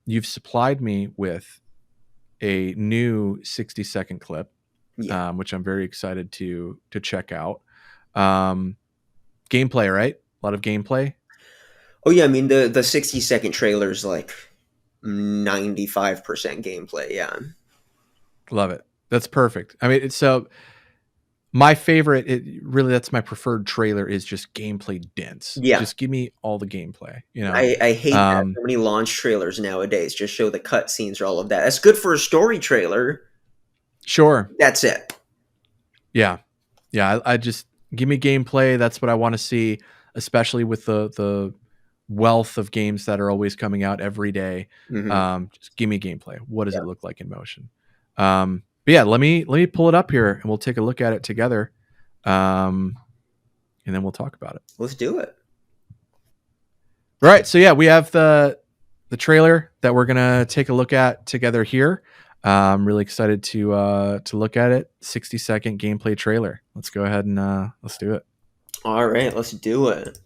A: You've supplied me with a new 60-second clip,
B: Yeah.
A: which I'm very excited to check out. Gameplay, right? A lot of gameplay.
B: Oh yeah, I mean the 60-second trailer is like 95% gameplay. Yeah.
A: Love it. That's perfect. I mean, it's so my favorite. It really, that's my preferred trailer, is just gameplay dense.
B: Yeah.
A: Just give me all the gameplay.
B: I hate that
A: Um,
B: so many launch trailers nowadays just show the cutscenes or all of that. That's good for a story trailer.
A: sure.
B: That's it.
A: Yeah. Yeah. I just give me gameplay. That's what I want to see, especially with the wealth of games that are always coming out every day.
B: Hmm.
A: Just give me gameplay. What does
B: Yeah.
A: it look like in motion? But yeah, let me pull it up here and we'll take a look at it together. And then we'll talk about it.
B: Let's do it.
A: All right. So yeah, we have the trailer that we're gonna take a look at together here. I'm really excited to look at it. 60-second gameplay trailer. Let's go ahead and let's do it.
B: All right, let's do it.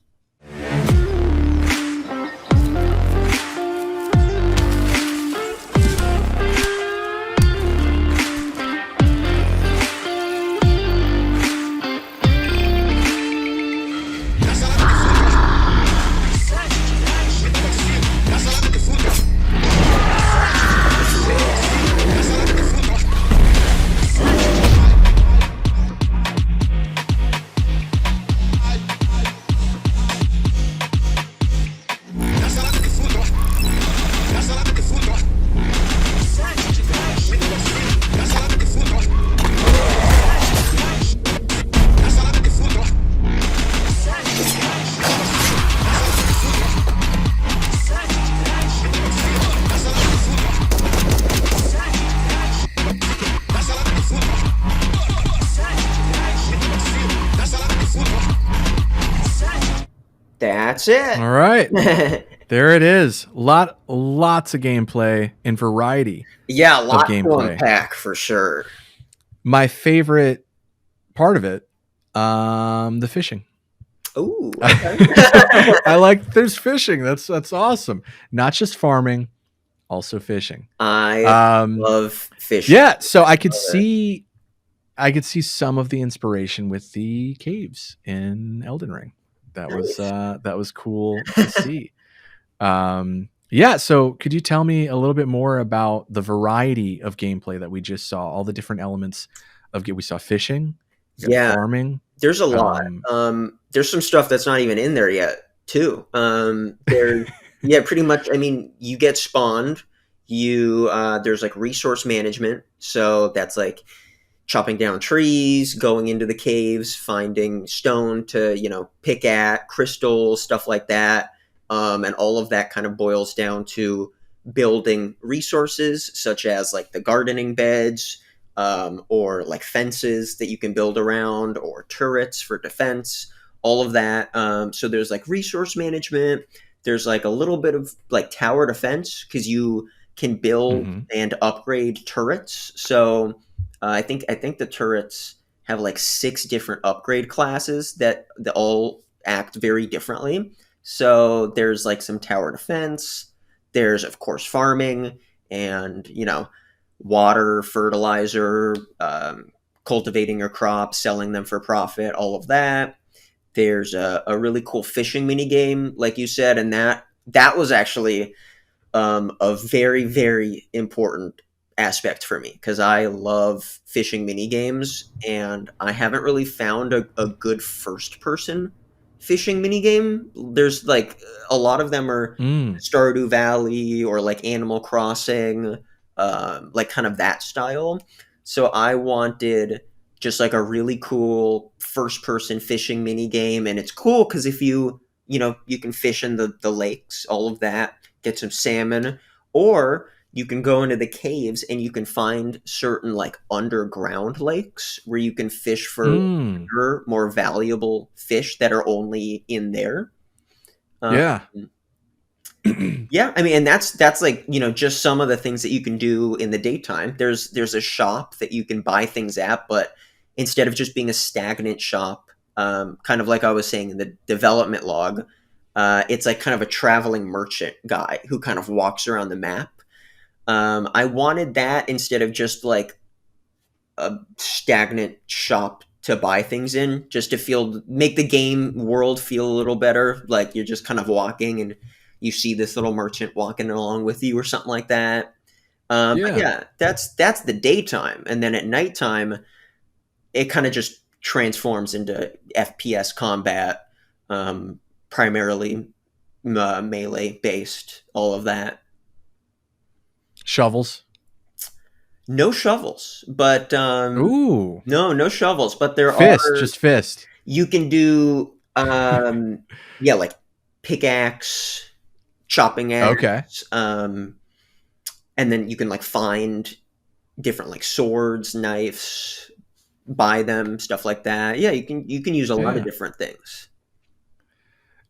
B: That's it.
A: All right. There it is. Lots of gameplay and variety
B: Yeah, a
A: of
B: lot to
A: gameplay.
B: unpack for sure.
A: My favorite part of it, the fishing.
B: Ooh,
A: So
B: okay.
A: I like there's fishing. That's awesome. Not just farming, also fishing.
B: I
A: Um,
B: love fishing.
A: yeah, so
B: Love it.
A: I could see some of the inspiration with the caves in Elden Ring.
B: Nice.
A: That was cool to see. Yeah, so could you tell me a little bit more about the variety of gameplay that we just saw? All the different elements we saw fishing, we got
B: Yeah,
A: farming.
B: there's a lot.
A: Um,
B: There's some stuff that's not even in there yet, too. There's yeah, pretty much. I mean, you get spawned. There's like resource management, so that's like chopping down trees, going into the caves, finding stone to, pick at, crystals, stuff like that. And all of that kind of boils down to building resources such as like the gardening beds, or like fences that you can build around, or turrets for defense, all of that. So there's like resource management. There's like a little bit of like tower defense because you can build
A: mhm.
B: and upgrade turrets. So I think the turrets have like 6 different upgrade classes that all act very differently. So there's like some tower defense. There's of course farming and water, fertilizer, cultivating your crops, selling them for profit, all of that. There's a really cool fishing mini game, like you said, and that was actually a very, very important aspect for me because I love fishing mini games, and I haven't really found a good first person fishing mini game. There's like a lot of them are
A: Mm,
B: Stardew Valley or like Animal Crossing, like kind of that style. So I wanted just like a really cool first person fishing mini game, and it's cool because if you can fish in the lakes, all of that, get some salmon, or you can go into the caves and you can find certain like underground lakes where you can fish for
A: mm,
B: bigger, more valuable fish that are only in there. Um,
A: yeah.
B: yeah, I mean, and that's like just some of the things that you can do in the daytime. There's a shop that you can buy things at, but instead of just being a stagnant shop, kind of like I was saying in the development log, it's like kind of a traveling merchant guy who kind of walks around the map. I wanted that instead of just like a stagnant shop to buy things in, just to make the game world feel a little better. Like you're just kind of walking and you see this little merchant walking along with you or something like that. But
A: Yeah.
B: yeah, that's the daytime, and then at nighttime, it kind of just transforms into FPS combat, primarily melee based, all of that.
A: Shovels.
B: No shovels, but
A: Ooh.
B: no shovels, but there
A: Fist,
B: are.
A: just fist.
B: You can do, yeah, like pickaxe, chopping
A: Okay.
B: axe, and then you can like find different like swords, knives, buy them, stuff like that. Yeah, you can use a lot of
A: Yeah.
B: different things.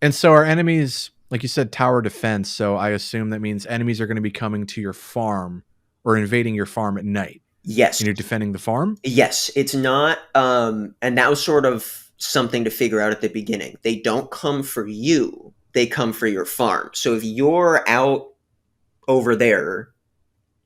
A: And so our enemies, like you said, tower defense. So I assume that means enemies are going to be coming to your farm or invading your farm at night,
B: Yes,
A: and you're defending the farm.
B: yes, it's not, and that was sort of something to figure out at the beginning. They don't come for you; they come for your farm. So if you're out over there,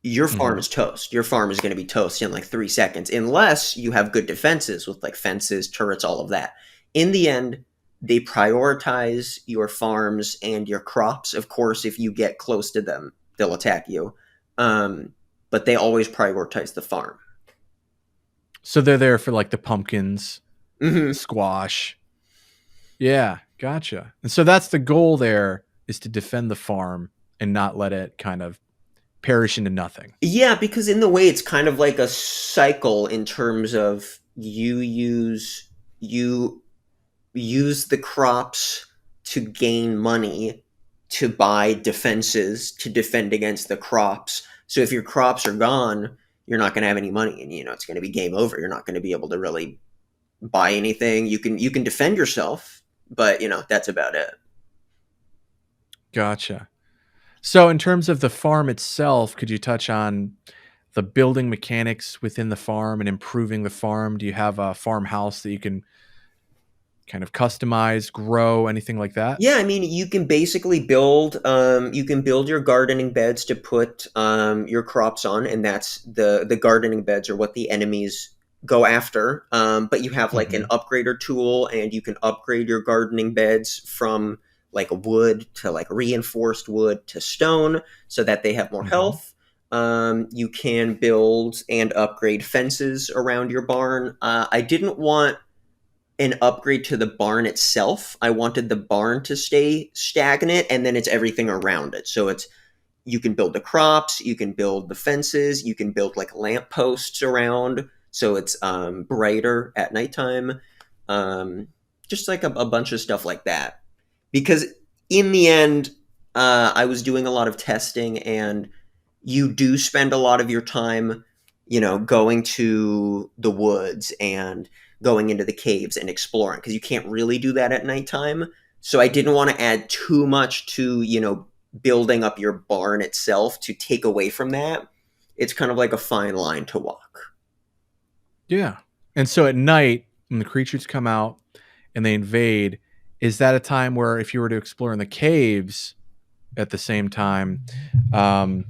B: your farm
A: Hmm.
B: is toast. Your farm is going to be toast in like 3 seconds, unless you have good defenses with like fences, turrets, all of that. In the end, they prioritize your farms and your crops. Of course, if you get close to them, they'll attack you. Um, but they always prioritize the farm.
A: So they're there for like the pumpkins,
B: Hmm.
A: squash. Yeah, gotcha. And so that's the goal there is to defend the farm and not let it kind of perish into nothing.
B: Yeah, because in the way it's kind of like a cycle in terms of you use the crops to gain money to buy defenses to defend against the crops. So if your crops are gone, you're not going to have any money, and it's going to be game over. You're not going to be able to really buy anything. You can defend yourself, but that's about it.
A: Gotcha. So, in terms of the farm itself, could you touch on the building mechanics within the farm and improving the farm? Do you have a farmhouse that you can kind of customize, grow, anything like that?
B: Yeah, I mean, you can basically you can build your gardening beds to put your crops on, and that's the gardening beds are what the enemies go after. But you have like an
A: Mhm.
B: upgrader tool, and you can upgrade your gardening beds from like wood to like reinforced wood to stone, so that they have more
A: Mhm.
B: health. You can build and upgrade fences around your barn. I didn't want an upgrade to the barn itself. I wanted the barn to stay stagnant, and then it's everything around it. So it's you can build the crops, you can build the fences, you can build like lamp posts around, so it's brighter at nighttime. Um, just like a bunch of stuff like that. Because in the end, I was doing a lot of testing, and you do spend a lot of your time, going to the woods and going into the caves and exploring because you can't really do that at nighttime. So I didn't want to add too much to, building up your barn itself to take away from that. It's kind of like a fine line to walk.
A: Yeah. And so at night, when the creatures come out and they invade, is that a time where if you were to explore in the caves at the same time, um,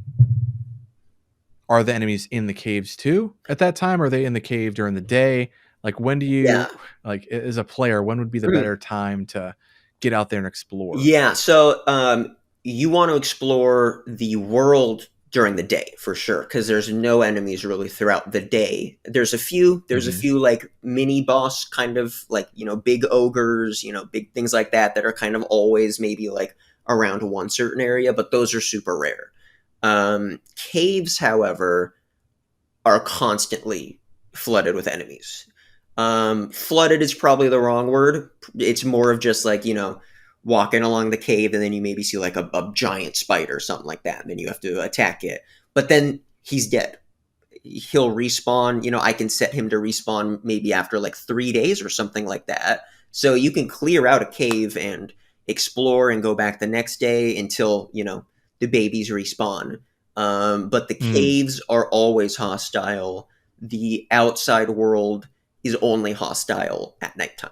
A: are the enemies in the caves too at that time? Are they in the cave during the day? Like, when do
B: Yeah.
A: you, like, as a player, when would be the better time to get out there and explore?
B: Yeah, so you want to explore the world during the day for sure because there's no enemies really throughout the day. There's a
A: Mhm.
B: few like mini boss kind of like big ogres, big things like that are kind of always maybe like around one certain area, but those are super rare. Caves, however, are constantly flooded with enemies. Flooded is probably the wrong word. It's more of just like, walking along the cave and then you maybe see like a giant spider or something like that. And then you have to attack it. But then he's dead. He'll respawn. I can set him to respawn maybe after like 3 days or something like that. So you can clear out a cave and explore and go back the next day until, the babies respawn. But the
A: Mm.
B: caves are always hostile. The outside world is only hostile at nighttime.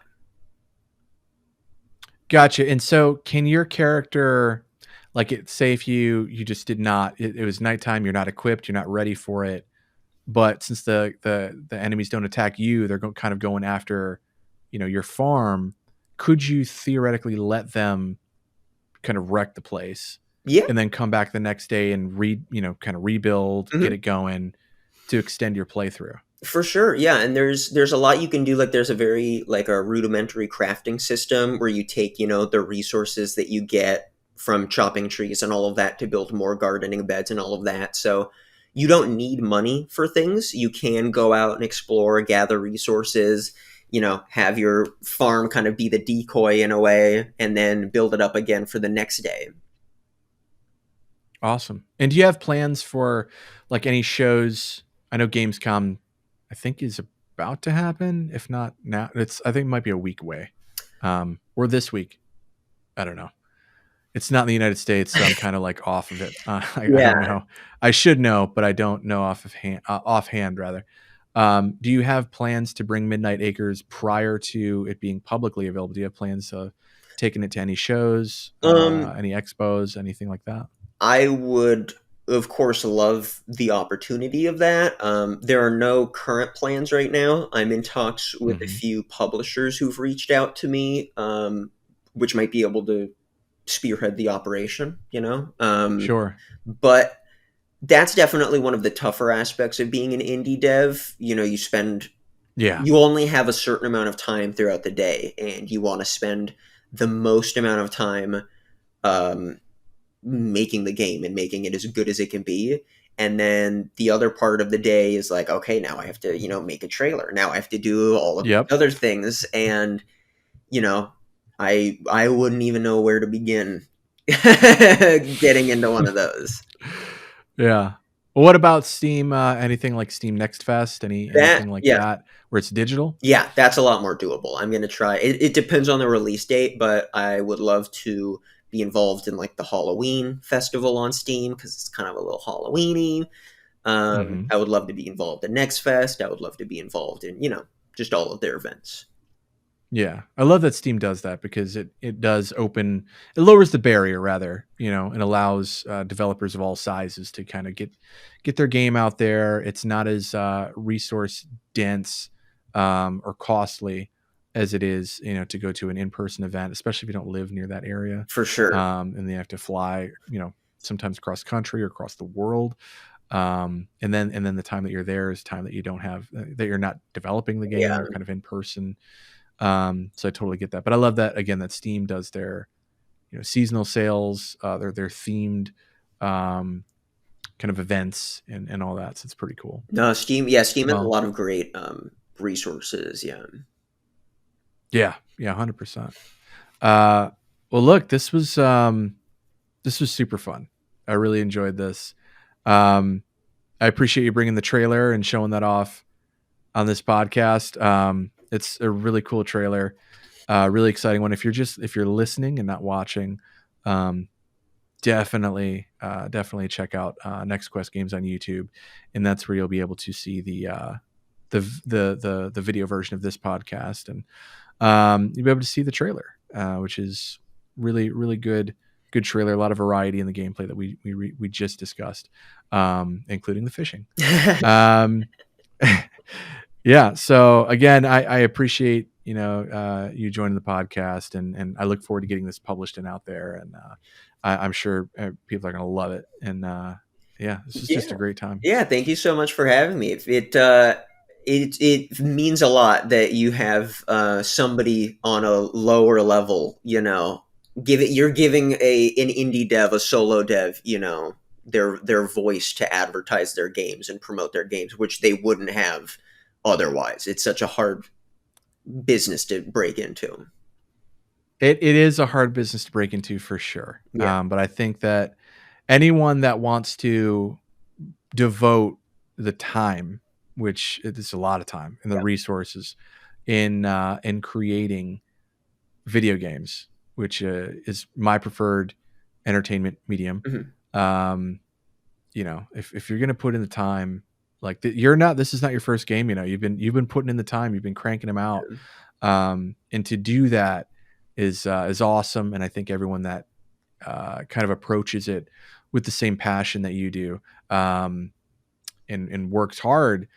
A: Gotcha. And so can your character, like, say if you just did not, it was nighttime, you're not equipped, you're not ready for it, but since the enemies don't attack you, they're kind of going after, your farm. Could you theoretically let them kind of wreck the place
B: Yeah.
A: and then come back the next day and kind of rebuild, get
B: Mhm.
A: it going to extend your playthrough?
B: For sure, yeah, and there's a lot you can do. Like there's a very like a rudimentary crafting system where you take the resources that you get from chopping trees and all of that to build more gardening beds and all of that. So you don't need money for things. You can go out and explore, gather resources. Have your farm kind of be the decoy in a way, and then build it up again for the next day.
A: Awesome. And do you have plans for like any shows? I know Gamescom, I think, is about to happen. If not now, I think it might be a week away. Or this week. I don't know. It's not in the United States, so I'm kind of like off of it. I
B: Yeah.
A: don't know. I should know, but I don't know offhand rather. Do you have plans to bring Midnight Acres prior to it being publicly available? Do you have plans of taking it to any shows,
B: Um,
A: any expos, anything like that?
B: I would, of course, love the opportunity of that. There are no current plans right now. I'm in talks with a
A: Hmm.
B: few publishers who've reached out to me, which might be able to spearhead the operation.
A: Sure.
B: But that's definitely one of the tougher aspects of being an indie dev.
A: Yeah.
B: You only have a certain amount of time throughout the day, and you want to spend the most amount of time. Um, Making the game and making it as good as it can be. And then the other part of the day is like, okay, now I have to, make a trailer. Now I have to do all of these
A: Yep.
B: other things. And, you know, I wouldn't even know where to begin getting into one of those.
A: Yeah. Well, what about Steam? Anything like Steam Next Fest?
B: That
A: Anything like
B: yeah,
A: that where it's digital?
B: that's a lot more doable. I'm gonna try. It depends on the release date, but I would love to be involved in like the Halloween festival on Steam because it's kind of a little Halloweeny.
A: Hmm.
B: I would love to be involved in Next Fest. I would love to be involved in, just all of their events.
A: Yeah, I love that Steam does that because it does it lowers the barrier rather, and allows developers of all sizes to kind of get their game out there. It's not as resource dense or costly as it is, to go to an in-person event, especially if you don't live near that area,
B: For sure.
A: and you have to fly, sometimes cross country or across the world. And then the time that you're there is time that you don't have that you're not developing the game.
B: Yeah.
A: You're kind of in person. So I totally get that. But I love that again that Steam does their seasonal sales, their themed kind of events and all that. So it's pretty cool.
B: No, Steam. Yeah, Steam has a
A: Well,
B: lot of great resources. Yeah.
A: yeah, 100%. Uh, well, look, this was super fun. I really enjoyed this. I appreciate you bringing the trailer and showing that off on this podcast. It's a really cool trailer, really exciting one. If you're listening and not watching, definitely check out Next Quest Games on YouTube, and that's where you'll be able to see the video version of this podcast, and you'll be able to see the trailer, which is really good trailer. A lot of variety in the gameplay that we just discussed, including the fishing. Um, yeah. So again, I appreciate you joining the podcast, and I look forward to getting this published and out there, and I'm sure people are going to love it. And yeah, this is just
B: Yeah.
A: a great time.
B: Yeah, thank you so much for having me. It means a lot that you have somebody on a lower level, you're giving an indie dev, a solo dev, their voice to advertise their games and promote their games, which they wouldn't have otherwise. It's such a hard business to break into.
A: It is a hard business to break into for sure.
B: Yeah.
A: But I think that anyone that wants to devote the time, which is a lot of time, and the
B: Yeah.
A: resources in creating video games, which is my preferred entertainment medium.
B: Mhm.
A: If you're going to put in the time, like this is not your first game, you've been putting in the time, you've been cranking them out. And to do that is awesome. And I think everyone that kind of approaches it with the same passion that you do, and works hard,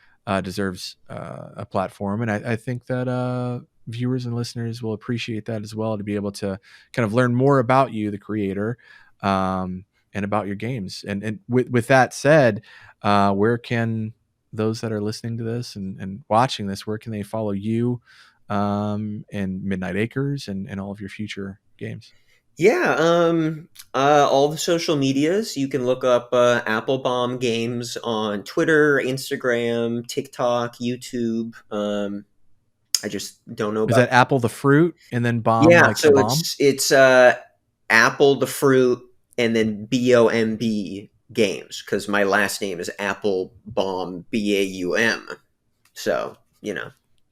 A: deserves a platform. And I think that viewers and listeners will appreciate that as well, to be able to kind of learn more about you, the creator, and about your games. And with that said, where can those that are listening to this and watching this, where can they follow you, and Midnight Acres and all of your future games?
B: Yeah, all the social medias. You can look up AppleBomb Games on Twitter, Instagram, TikTok, YouTube. I just don't know
A: Is
B: about.
A: that apple the fruit and then bomb
B: Yeah,
A: like the
B: so
A: bomb?
B: it's Apple the fruit and then BOMB Games because my last name is Applebaum BAUM. So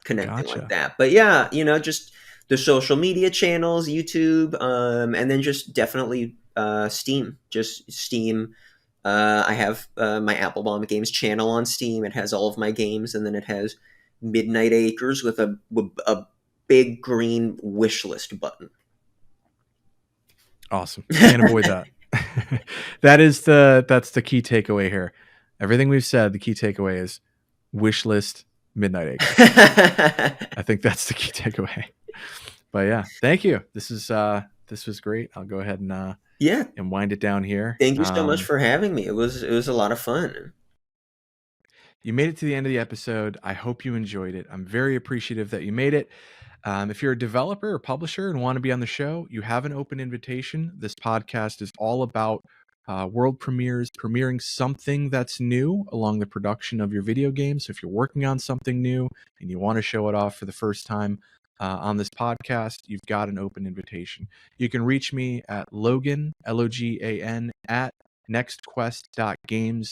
B: connecting like
A: Gotcha.
B: that. But yeah, just the social media channels, YouTube, and then just definitely Steam. Just Steam. I have my Applebaum Games channel on Steam. It has all of my games, and then it has Midnight Acres with a big green wish list button.
A: Awesome. Can't avoid that. That's the key takeaway here. Everything we've said, the key takeaway is wish list Midnight Acres. I think that's the key takeaway. But yeah, thank you. This was great. I'll go ahead and
B: Yeah,
A: wind it down here.
B: thank you so much for having me. It was a lot of fun.
A: You made it to the end of the episode. I hope you enjoyed it. I'm very appreciative that you made it. If you're a developer or publisher and want to be on the show, you have an open invitation. This podcast is all about world premieres, premiering something that's new along the production of your video game. So if you're working on something new and you want to show it off for the first time on this podcast, you've got an open invitation. You can reach me at Logan, Logan, at nextquest.games.